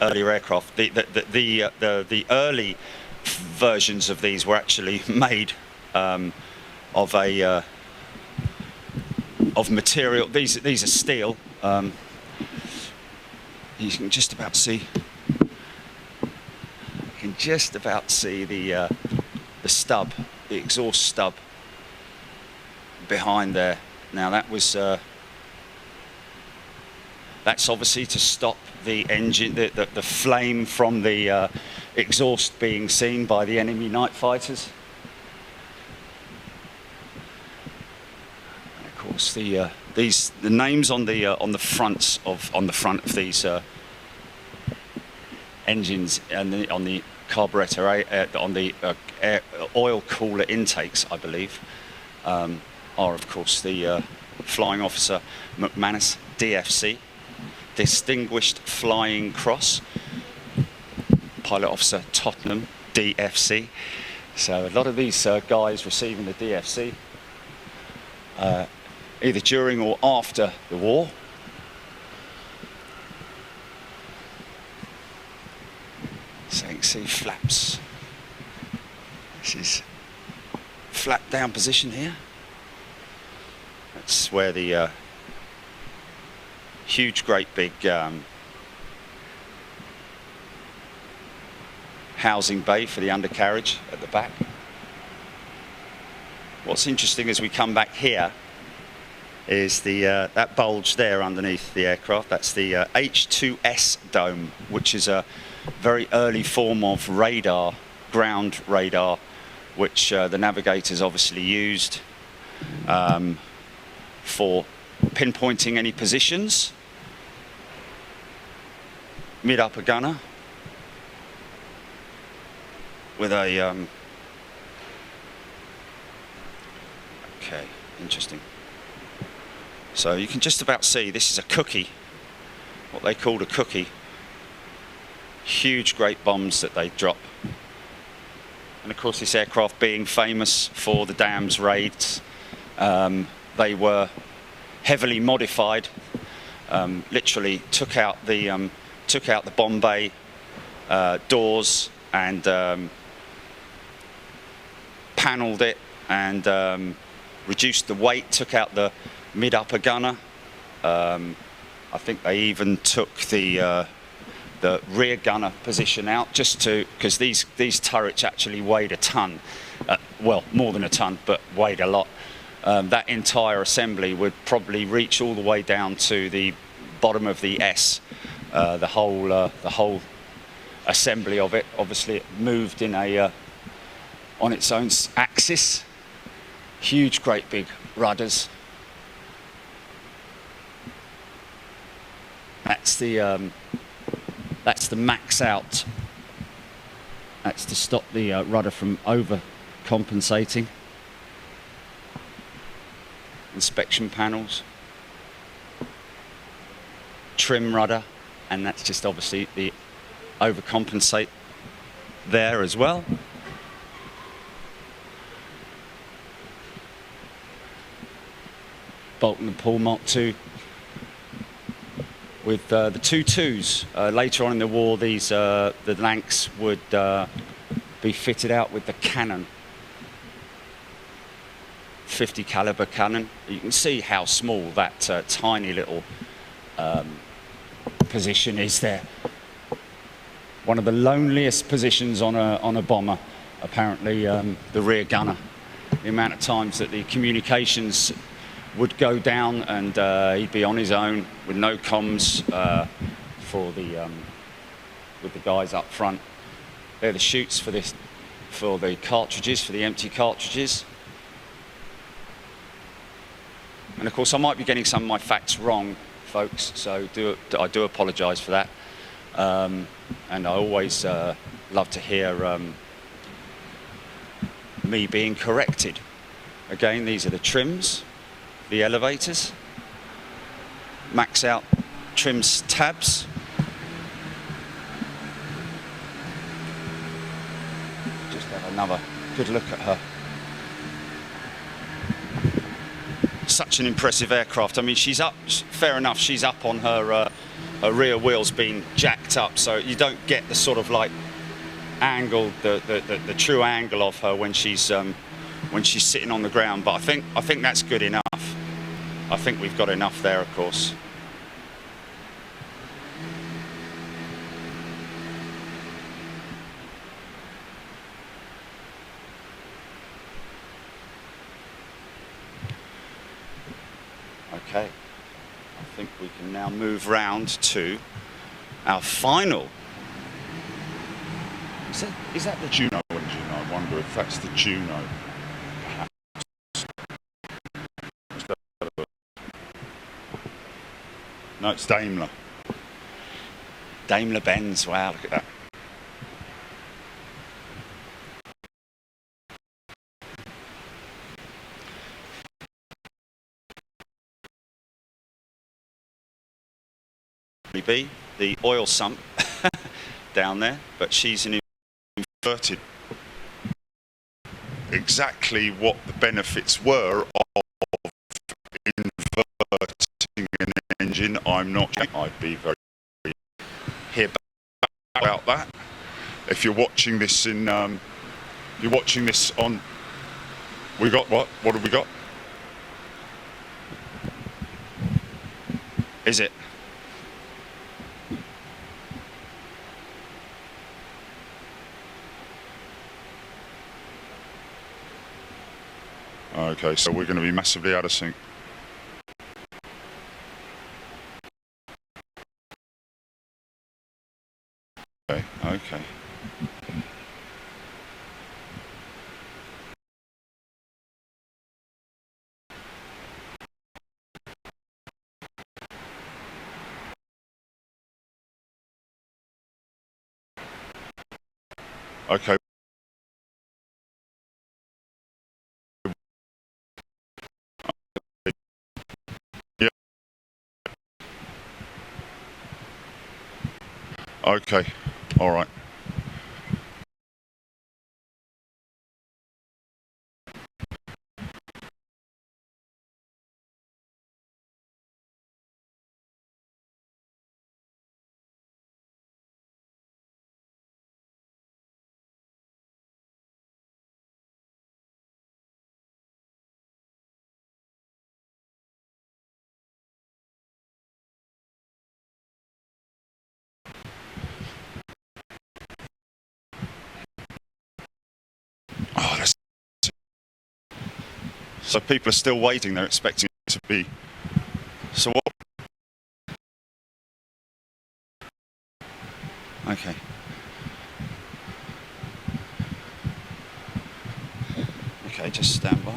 earlier aircraft. The early versions of these were actually made of material. These are steel. You can just about see. You can just about see the stub, the exhaust stub behind there. Now that was. That's obviously to stop the engine, the flame from the exhaust being seen by the enemy night fighters. And of course, the names on the front of these engines and on the carburetor, on the oil cooler intakes, I believe, are of course the Flying Officer McManus DFC. Distinguished Flying Cross, Pilot Officer Tottenham DFC. So a lot of these guys receiving the DFC either during or after the war. So you can see flaps. This is flap down position here. That's where the huge, great big housing bay for the undercarriage at the back. What's interesting as we come back here is that bulge there underneath the aircraft. That's the H2S dome, which is a very early form of radar, ground radar, which the navigators obviously used for pinpointing any positions. Mid-upper gunner with a okay, interesting. So you can just about see this is a cookie, what they called a cookie. Huge, great bombs that they drop. And of course, this aircraft being famous for the DAMS raids, they were heavily modified. Literally took out the bomb bay doors and panelled it and reduced the weight. Took out the mid-upper gunner. I think they even took the rear gunner position out, just because these turrets actually weighed a ton. Well, more than a ton, but weighed a lot. That entire assembly would probably reach all the way down to the bottom of the S. The whole assembly of it, obviously, it moved in on its own axis. Huge, great big rudders. That's the max out. That's to stop the rudder from overcompensating. Inspection panels. Trim rudder. And that's just obviously the overcompensate there as well. Bolton and Paul Mark II with the 2.2s. Later on in the war, the Lancs would be fitted out with the cannon, 50 caliber cannon. You can see how small that tiny little position is there. One of the loneliest positions on a bomber, apparently, the rear gunner. The amount of times that the communications would go down and he'd be on his own with no comms with the guys up front. They're the chutes for the cartridges, for the empty cartridges. And of course, I might be getting some of my facts wrong, folks, so I do apologise for that. And I always love to hear me being corrected. Again, these are the trims, the elevators, max out trims tabs. Just have another good look at her. Such an impressive aircraft. I mean, she's up, fair enough, she's up on her rear wheels being jacked up, so you don't get the sort of like angle, the true angle of her when she's sitting on the ground. But I think that's good enough. I think we've got enough there, of course. Okay, I think we can now move round to our final. Is that the Juno engine? I wonder if that's the Juno. Perhaps. No, it's Daimler. Daimler-Benz, wow, look at that. Be the oil sump down there, but she's an inverted. Exactly what the benefits were of inverting an engine, I'm not sure. I'd be very hear about that. If you're watching this on, we got what? What have we got? Is it? Okay, so we're going to be massively out of sync. Okay, okay. Okay. Yeah. Okay. All right. Oh, that's... So people are still waiting. They're expecting it to be. So what? Okay. Okay, just stand by.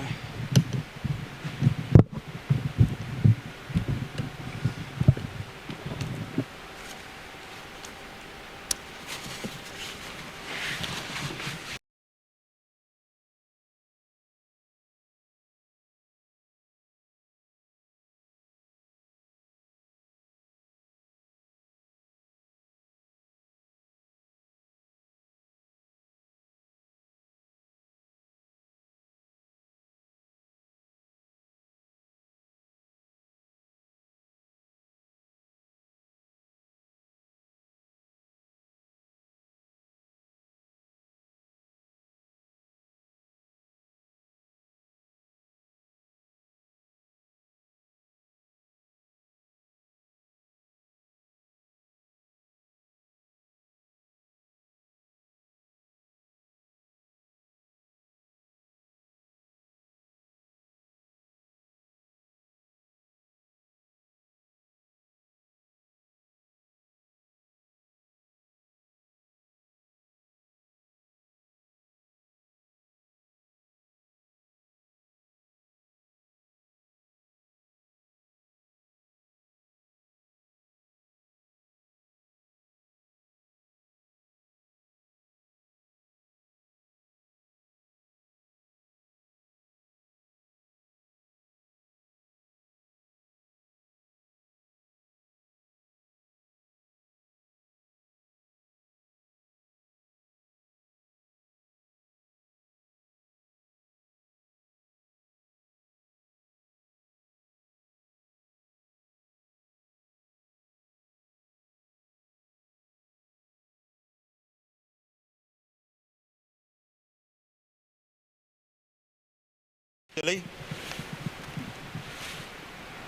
Billy?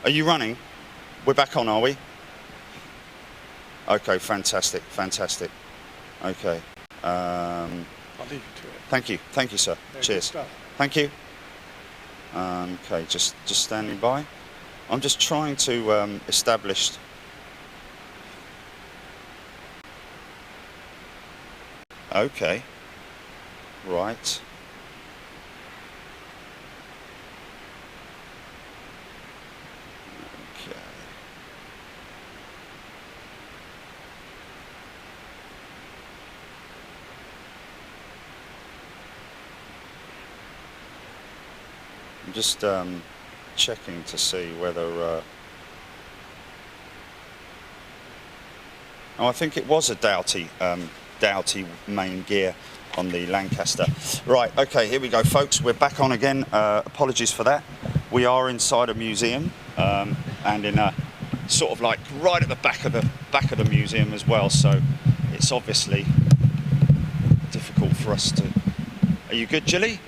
Are you running? We're back on, are we? Okay, fantastic, fantastic. Okay. I'll leave you to it. Thank you, sir. Yeah, Cheers. good stuff. Thank you. Okay, just standing by. I'm just trying to establish. Okay. Right. Okay. I'm just checking to see whether. Oh, I think it was a Doughty main gear on the Lancaster. Right, okay, here we go, folks. We're back on again. Apologies for that. We are inside a museum, and in a sort of like right at the back of the museum as well. So it's obviously difficult for us to. Are you good, Jilly?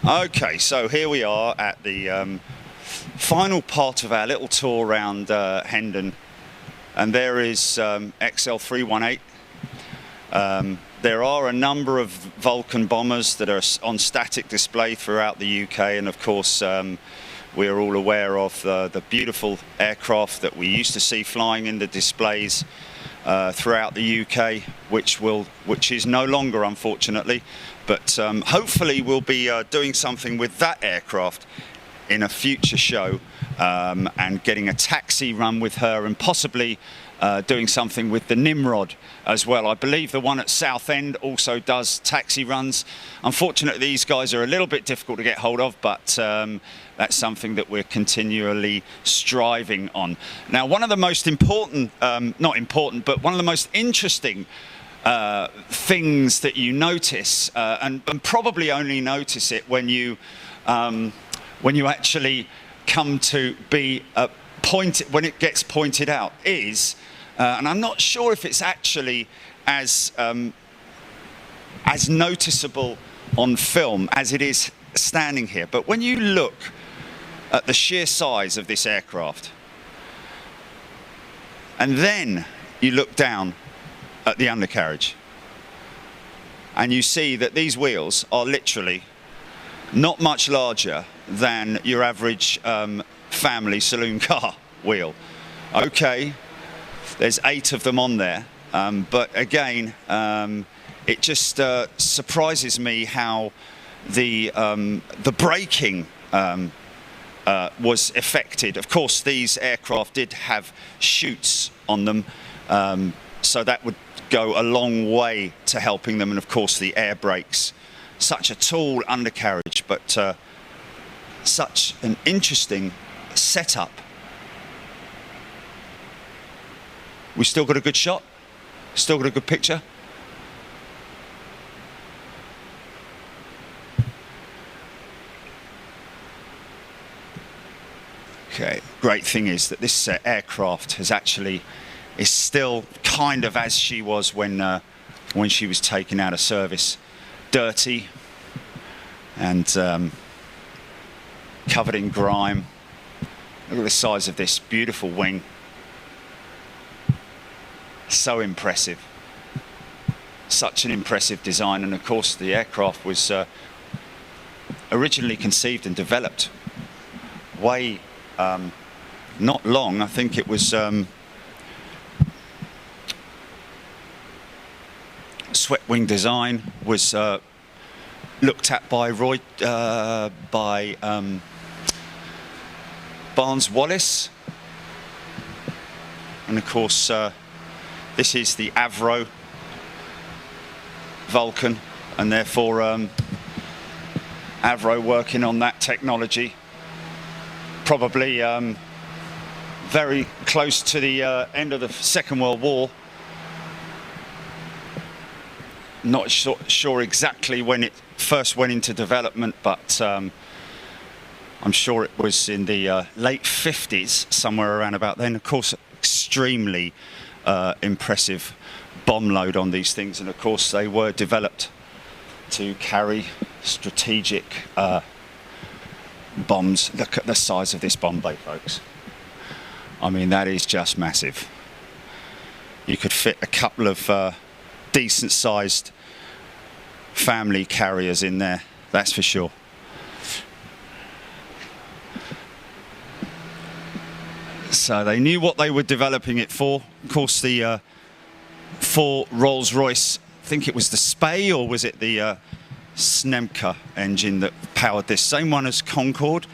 Okay, so here we are at the final part of our little tour around Hendon, and there is XL318. There are a number of Vulcan bombers that are on static display throughout the UK, and of course we are all aware of the beautiful aircraft that we used to see flying in the displays throughout the UK, which is no longer, unfortunately, but hopefully we'll be doing something with that aircraft in a future show, and getting a taxi run with her, and possibly doing something with the Nimrod as well. I believe the one at Southend also does taxi runs. Unfortunately, these guys are a little bit difficult to get hold of, but that's something that we're continually striving on. Now, one of the most important, not important, but one of the most interesting things that you notice, and probably only notice it when you actually come to be when it gets pointed out, is, and I'm not sure if it's actually as noticeable on film as it is standing here, but when you look at the sheer size of this aircraft, and then you look down at the undercarriage, and you see that these wheels are literally not much larger than your average family saloon car wheel. Okay, there's 8 of them on there, but again, it just surprises me how the braking was affected. Of course, these aircraft did have chutes on them, so that would go a long way to helping them, and of course the air brakes. Such a tall undercarriage, but such an interesting setup. We still got a good shot? Still got a good picture? Okay, great thing is that this aircraft is still kind of as she was when she was taken out of service. Dirty and covered in grime. Look at the size of this beautiful wing. So impressive. Such an impressive design, and of course the aircraft was originally conceived and developed way not long. I think it was swept wing design was looked at by Barnes Wallis, and of course this is the Avro Vulcan, and therefore Avro working on that technology, probably very close to the end of the Second World War. Not sure exactly when it first went into development, but I'm sure it was in the late 50s, somewhere around about then. Of course, extremely impressive bomb load on these things, and of course they were developed to carry strategic bombs. Look at the size of this bomb bay, folks. I mean, that is just massive. You could fit a couple of decent sized family carriers in there, that's for sure. So they knew what they were developing it for. Of course, the for Rolls-Royce, I think it was the Spey, or was it the Snemca engine that powered this? Same one as Concorde.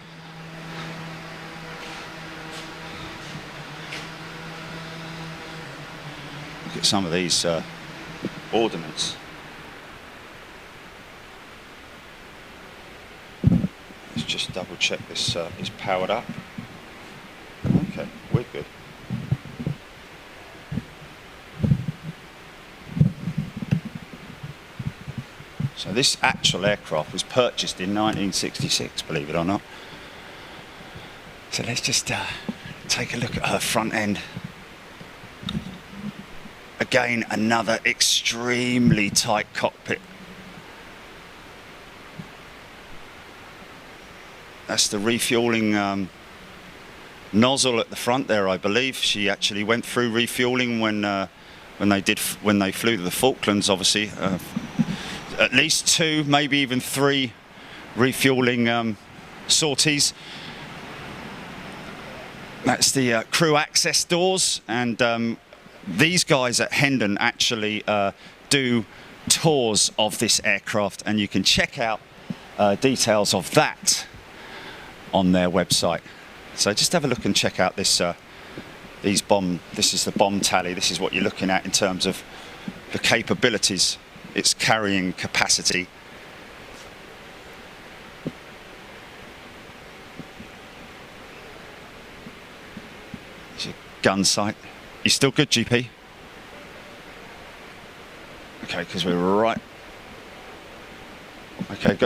Look at some of these ordnance. Let's just double check this is powered up. Okay, we're good. So this actual aircraft was purchased in 1966, believe it or not. So let's just take a look at her front end. Again, another extremely tight cockpit. That's the refueling nozzle at the front there, I believe. She actually went through refueling when they flew to the Falklands, obviously. At least 2, maybe even 3 refueling sorties. That's the crew access doors, and these guys at Hendon actually do tours of this aircraft, and you can check out details of that on their website. So just have a look and check out this these bomb. This is the bomb tally. This is what you're looking at in terms of the capabilities, its carrying capacity. There's your gun sight. You still good, GP? Okay, because we're right. Okay,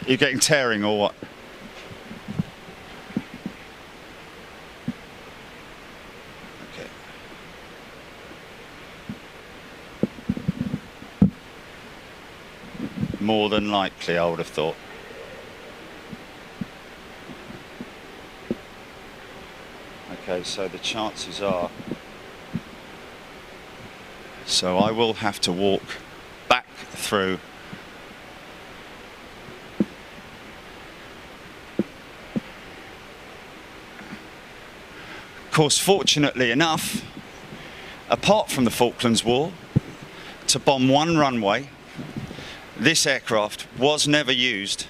you're getting tearing or what? Okay. More than likely, I would have thought. Okay, so the chances are. So I will have to walk back through. Of course, fortunately enough, apart from the Falklands War, to bomb one runway, this aircraft was never used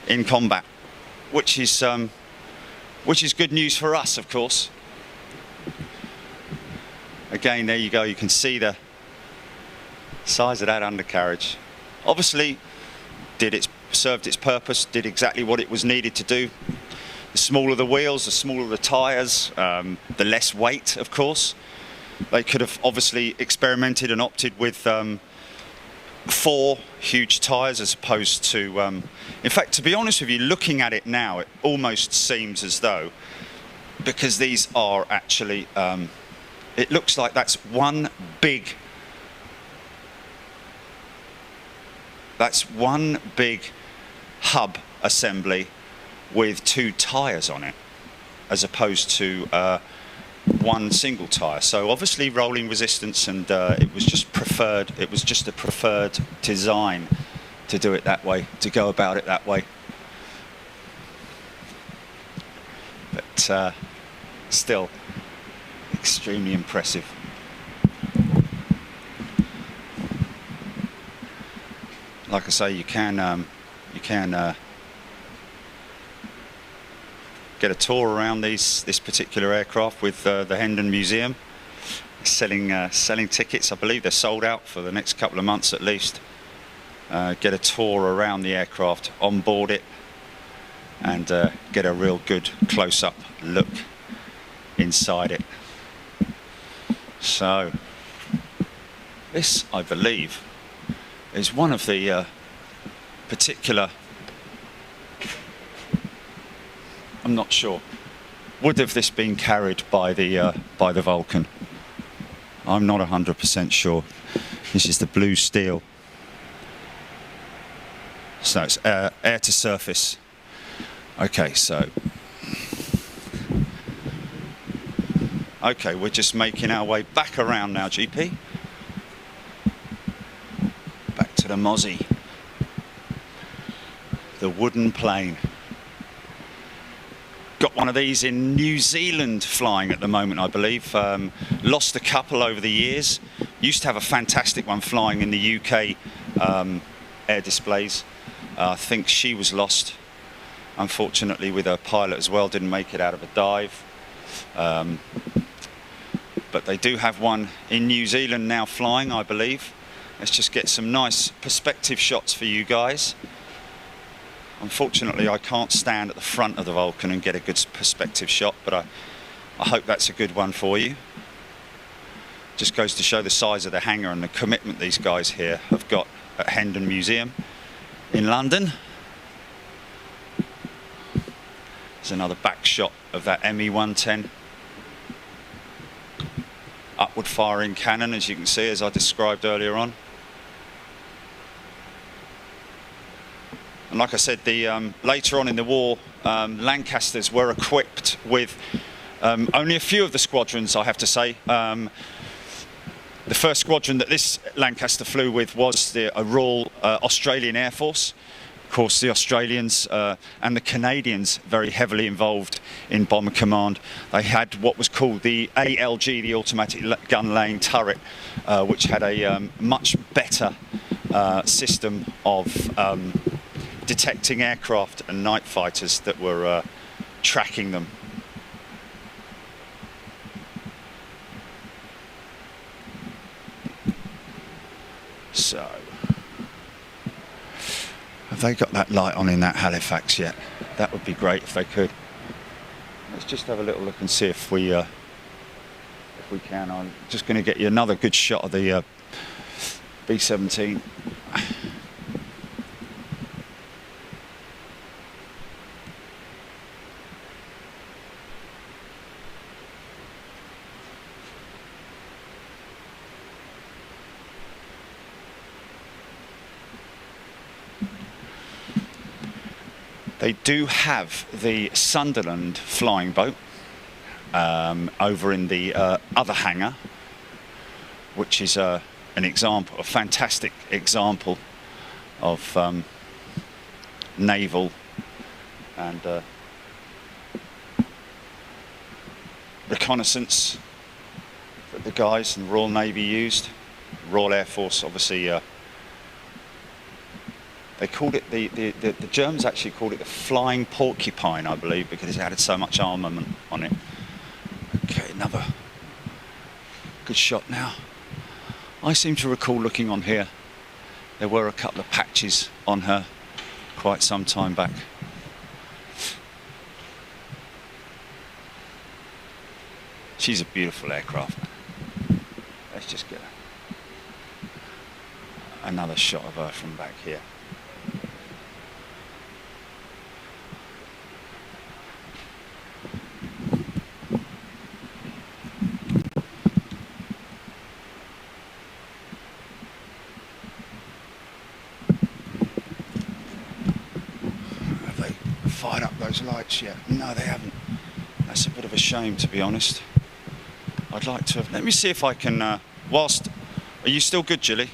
in combat, which is good news for us, of course. Again, there you go. You can see the size of that undercarriage. Obviously, served its purpose, did exactly what it was needed to do. The smaller the wheels, the smaller the tyres, the less weight, of course. They could have obviously experimented and opted with 4 huge tyres as opposed to... in fact, to be honest with you, looking at it now, it almost seems as though, because these are actually... it looks like that's one big hub assembly with 2 tyres on it, as opposed to one single tyre. So obviously rolling resistance, and it was just preferred. It was just a preferred design to do it that way, to go about it that way. But still, extremely impressive. Like I say, you can get a tour around this particular aircraft with the Hendon Museum, selling tickets. I believe they're sold out for the next couple of months at least. Get a tour around the aircraft, on board it, and get a real good close-up look inside it. So this, I believe, is one of the particular, I'm not sure, would have this been carried by the Vulcan? I'm not 100% sure. This is the blue steel. So it's air to surface. Okay, so. Okay, we're just making our way back around now, GP. Back to the Mozzie. The wooden plane. Got one of these in New Zealand flying at the moment, I believe. Lost a couple over the years. Used to have a fantastic one flying in the UK air displays. I think she was lost, unfortunately, with her pilot as well. Didn't make it out of a dive. But they do have one in New Zealand now flying, I believe. Let's just get some nice perspective shots for you guys. Unfortunately, I can't stand at the front of the Vulcan and get a good perspective shot, but I hope that's a good one for you. Just goes to show the size of the hangar and the commitment these guys here have got at Hendon Museum in London. There's another back shot of that ME-110. Upward firing cannon, as you can see, as I described earlier on. And like I said, later on in the war, Lancasters were equipped with only a few of the squadrons, I have to say. The first squadron that this Lancaster flew with was the Royal Australian Air Force. Of course, the Australians and the Canadians very heavily involved in bomber command. They had what was called the ALG, the automatic gun laying turret, which had a much better system of detecting aircraft and night fighters that were tracking them. So, have they got that light on in that Halifax yet? That would be great if they could. Let's just have a little look and see if we can. I'm just going to get you another good shot of the B-17. They do have the Sunderland flying boat over in the other hangar, which is an example, a fantastic example of naval and reconnaissance that the guys in the Royal Navy used. Royal Air Force, obviously. They called it, the Germans actually called it the flying porcupine, I believe, because it had so much armament on it. Okay, another good shot now. I seem to recall looking on here, there were a couple of patches on her quite some time back. She's a beautiful aircraft. Let's just get another shot of her from back here. Fired up those lights yet? No, they haven't. That's a bit of a shame, to be honest. I'd like to have... Let me see if I can... whilst... Are you still good, Gilly?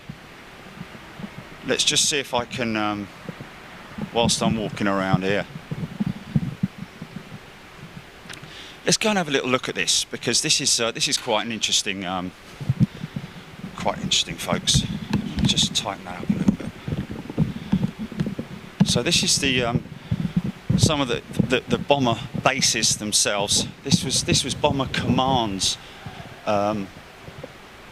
Let's just see if I can... whilst I'm walking around here. Let's go and have a little look at this, because this is quite an interesting... quite interesting, folks. Let me just tighten that up a little bit. So this is the... some of the bomber bases themselves. This was Bomber Command's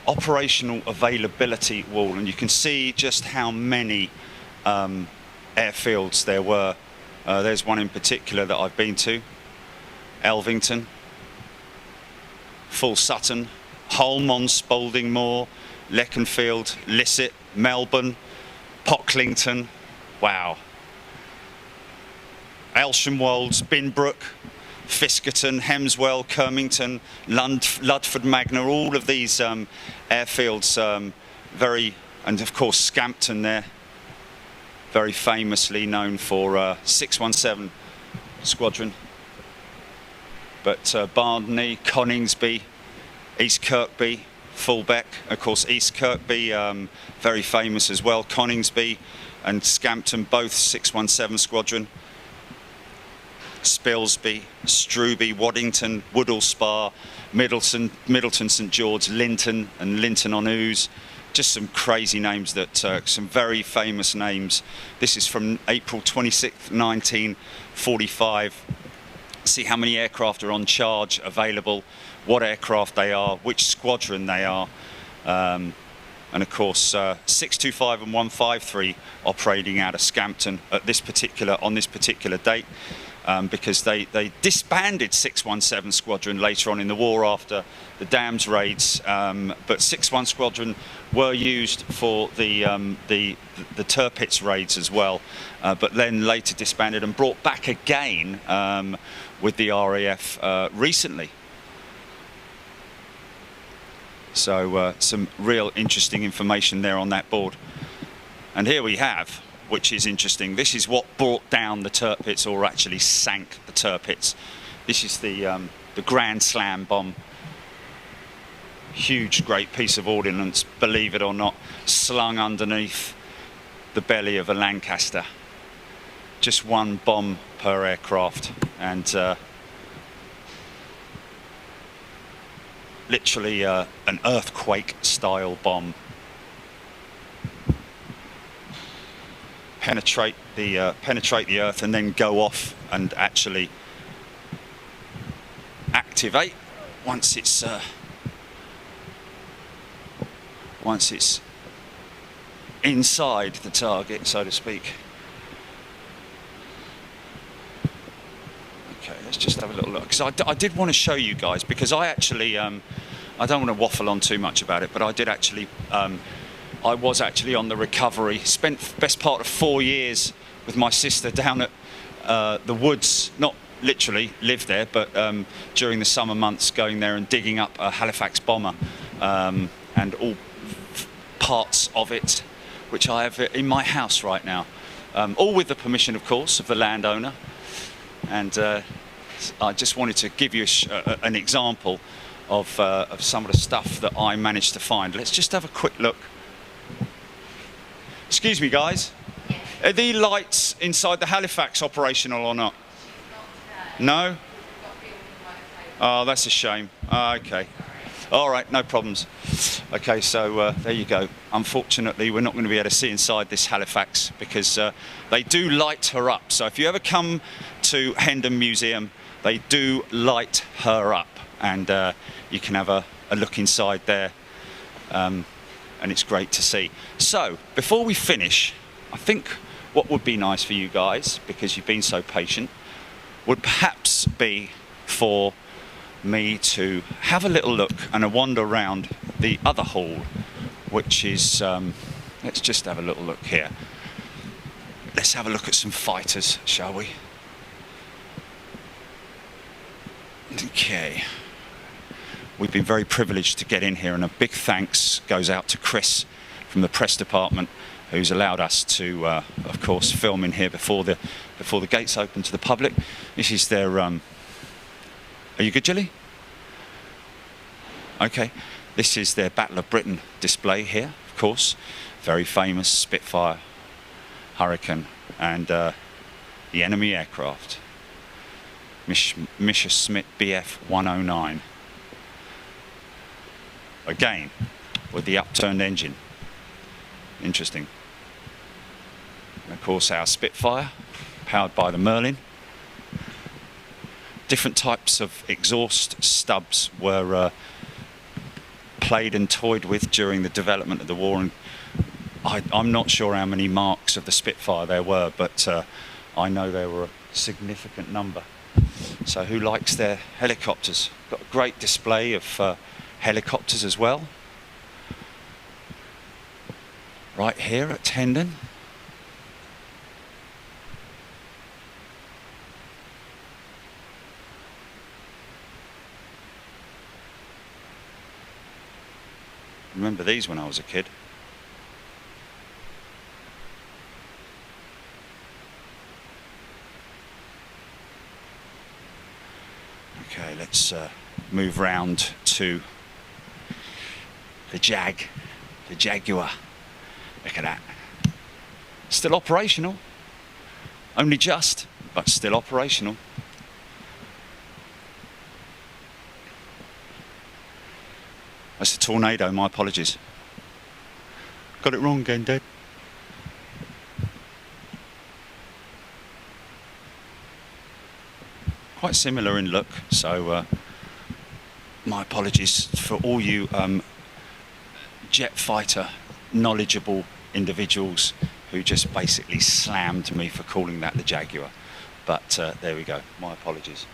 operational availability wall, and you can see just how many airfields there were. There's one in particular that I've been to: Elvington, Full Sutton, Holmon, Spalding Moor, Leconfield, Lisset, Melbourne, Pocklington. Wow. Aylsham Wolds, Binbrook, Fiskerton, Hemswell, Kermington, Ludford Magna, all of these airfields, and of course Scampton there. very famously known for 617 Squadron. But Barney, Coningsby, East Kirkby, Fullbeck, of course East Kirkby, very famous as well. Coningsby and Scampton, both 617 Squadron. Spilsby, Struby, Waddington, Woodall Spa, Middleton St George, Linton and Linton on Ouse. Just some crazy names, that some very famous names. This is from April 26th, 1945. See how many aircraft are on charge, available, what aircraft they are, which squadron they are. And of course 625 and 153 operating out of Scampton at on this particular date. Because they disbanded 617 Squadron later on in the war after the Dams raids, but 61 Squadron were used for the Tirpitz raids as well, but then later disbanded and brought back again with the RAF recently. So some real interesting information there on that board. And here we have, which is interesting, this is what brought down the Tirpitz, or actually sank the Tirpitz. This is the Grand Slam bomb. Huge, great piece of ordnance, believe it or not, slung underneath the belly of a Lancaster. Just one bomb per aircraft, and literally an earthquake-style bomb. Penetrate the earth and then go off and actually activate once it's inside the target, so to speak. Okay, let's just have a little look. So I did want to show you guys, because I actually I don't want to waffle on too much about it, but I did actually I was actually on the recovery, spent best part of 4 years with my sister down at the woods, not literally lived there, but during the summer months going there and digging up a Halifax bomber and all parts of it, which I have in my house right now, all with the permission, of course, of the landowner. And I just wanted to give you an example of some of the stuff that I managed to find. Let's just have a quick look. Excuse me, guys. Are the lights inside the Halifax operational or not? No? Oh, that's a shame. Okay. All right, no problems. Okay, so there you go. Unfortunately, we're not going to be able to see inside this Halifax, because they do light her up. So if you ever come to Hendon Museum, they do light her up, and you can have a look inside there. And it's great to see. So before we finish, I think what would be nice for you guys, because you've been so patient, would perhaps be for me to have a little look and a wander around the other hall, which is, let's just have a little look here. Let's have a look at some fighters, shall we? Okay. We've been very privileged to get in here, and a big thanks goes out to Chris from the press department, who's allowed us to, of course, film in here before the gates open to the public. This is their. Are you good, Jilly? Okay. This is their Battle of Britain display here, of course. Very famous Spitfire, Hurricane, and the enemy aircraft. Messerschmitt Bf 109. Again, with the upturned engine. Interesting. And of course our Spitfire, powered by the Merlin. Different types of exhaust stubs were played and toyed with during the development of the war, and I'm not sure how many marks of the Spitfire there were, but I know there were a significant number. So who likes their helicopters? Got a great display of helicopters as well, right here at Hendon. Remember these when I was a kid. Okay, let's move round to the Jaguar. Look at that. Still operational. Only just, but still operational. That's a Tornado, my apologies. Got it wrong again, Dad. Quite similar in look, so my apologies for all you jet fighter knowledgeable individuals who just basically slammed me for calling that the Jaguar. But there we go, my apologies.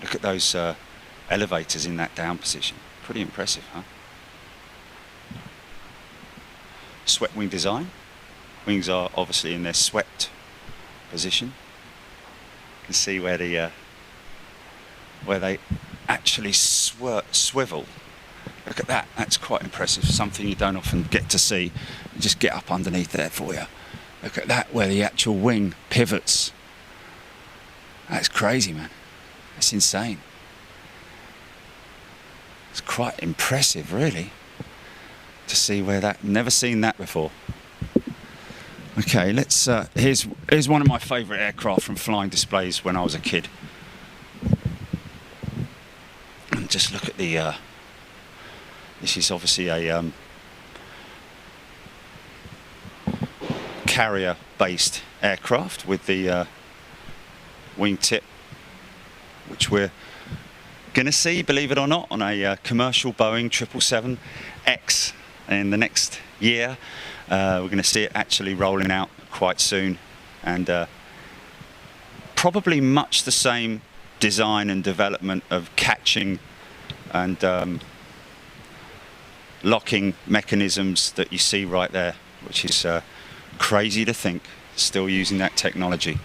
Look at those elevators in that down position. Pretty impressive, huh? Swept wing design. Wings are obviously in their swept position. You can see where the where they actually swivel. Look at that. That's quite impressive. Something you don't often get to see. Just get up underneath there for you. Look at that, where the actual wing pivots. That's crazy, man. That's insane. It's quite impressive, really, to see where that. Never seen that before. Okay, let's. Here's one of my favourite aircraft from flying displays when I was a kid. And just look at the. This is obviously a carrier-based aircraft with the wingtip, which we're going to see, believe it or not, on a commercial Boeing 777X in the next year. We're going to see it actually rolling out quite soon, and probably much the same design and development of catching and locking mechanisms that you see right there, which is crazy to think, still using that technology.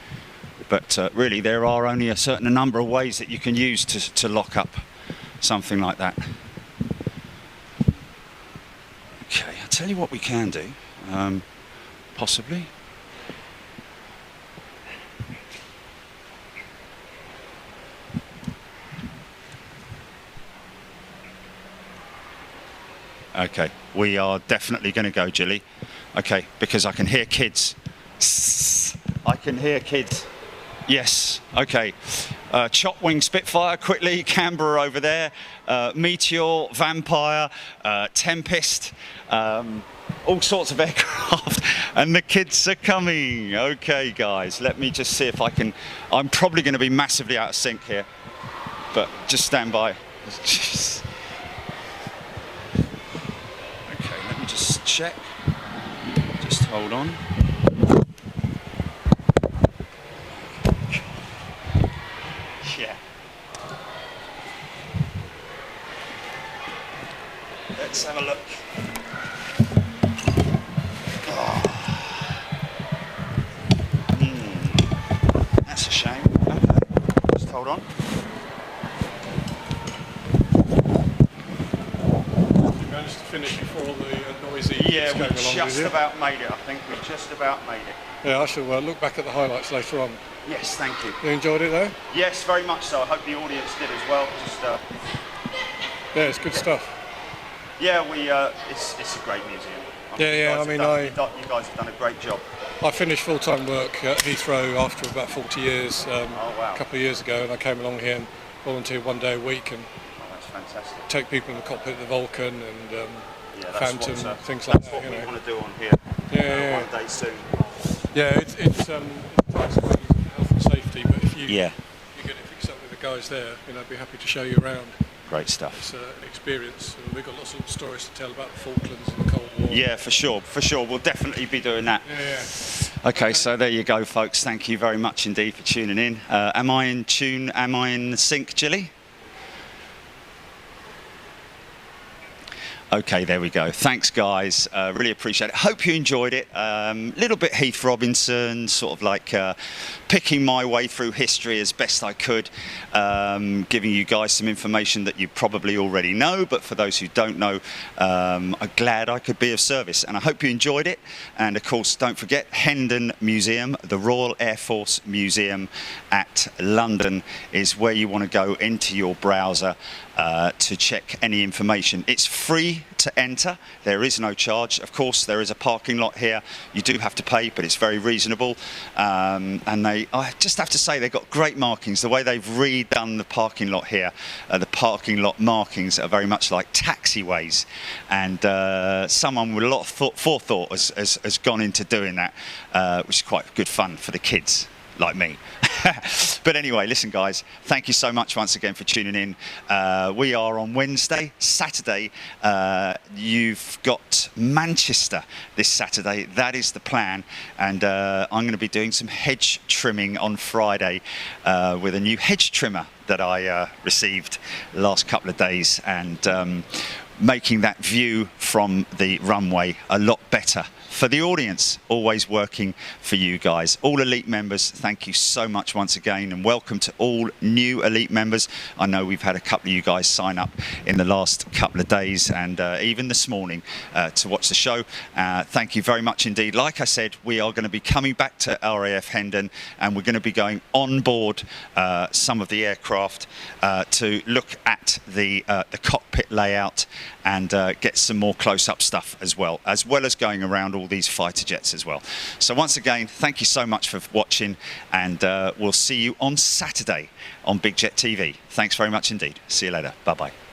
But really, there are only a certain number of ways that you can use to lock up something like that. Okay, I'll tell you what we can do, possibly. Okay, we are definitely going to go, Jilly. Okay, because I can hear kids. I can hear kids. Yes, okay. Chop wing Spitfire, quickly, Canberra over there, Meteor, Vampire, Tempest, all sorts of aircraft, and the kids are coming. Okay, guys, let me just see if I can. I'm probably going to be massively out of sync here, but just stand by. Okay, let me just check. Just hold on. Yeah. Let's have a look. Oh. That's a shame. Okay. Just hold on. You managed to finish before all the noisy. Yeah, we just about made it. I think we just about made it. Yeah, I shall look back at the highlights later on. Yes, thank you. You enjoyed it though? Yes, very much so. I hope the audience did as well. Just, yeah, it's good stuff. yeah, it's a great museum. Yeah, you guys have done a great job. I finished full-time work at Heathrow after about 40 years, Oh, wow. a couple of years ago, and I came along here and volunteered 1 day a week and Oh, that's fantastic. take people in the cockpit of the Vulcan and Yeah, that's Phantom, what, things like that's that. what we You know. want to do on here. Yeah. One day soon. Yeah, it's takes away health and safety, but if you Yeah, get it fixed up with the guys there, I'd be happy to show you around. great stuff. It's an experience, and we've got lots of stories to tell about the Falklands and the Cold War. Yeah, for sure. We'll definitely be doing that. Yeah. Okay, so there you go, folks. Thank you very much indeed for tuning in. Am I in tune? Am I in sync, Jilly? Okay, there we go. Thanks, guys. Really appreciate it. Hope you enjoyed it. Little bit Heath Robinson, sort of like picking my way through history as best I could, giving you guys some information that you probably already know, but for those who don't know, I'm glad I could be of service, and I hope you enjoyed it. And of course, don't forget Hendon Museum, the Royal Air Force Museum at London, is where you want to go into your browser to check any information. It's free to enter, there is no charge. Of course, there is a parking lot here, you do have to pay, but it's very reasonable. And I just have to say, they've got great markings. The way they've redone the parking lot here, the parking lot markings are very much like taxiways, and someone with a lot of forethought has gone into doing that, which is quite good fun for the kids like me. But anyway, listen guys, thank you so much once again for tuning in. We are on Wednesday. Saturday, you've got Manchester this Saturday. That is the plan, and I'm going to be doing some hedge trimming on Friday with a new hedge trimmer that I received the last couple of days, and making that view from the runway a lot better for the audience, always working for you guys. All elite members, thank you so much once again, and welcome to all new elite members. I know we've had a couple of you guys sign up in the last couple of days, and even this morning to watch the show. Thank you very much indeed. Like I said, we are going to be coming back to RAF Hendon, and we're going to be going on board some of the aircraft to look at the cockpit layout and get some more close-up stuff as well as going around all these fighter jets as well. So once again, thank you so much for watching, and we'll see you on Saturday on Big Jet TV. Thanks very much indeed. See you later. Bye-bye.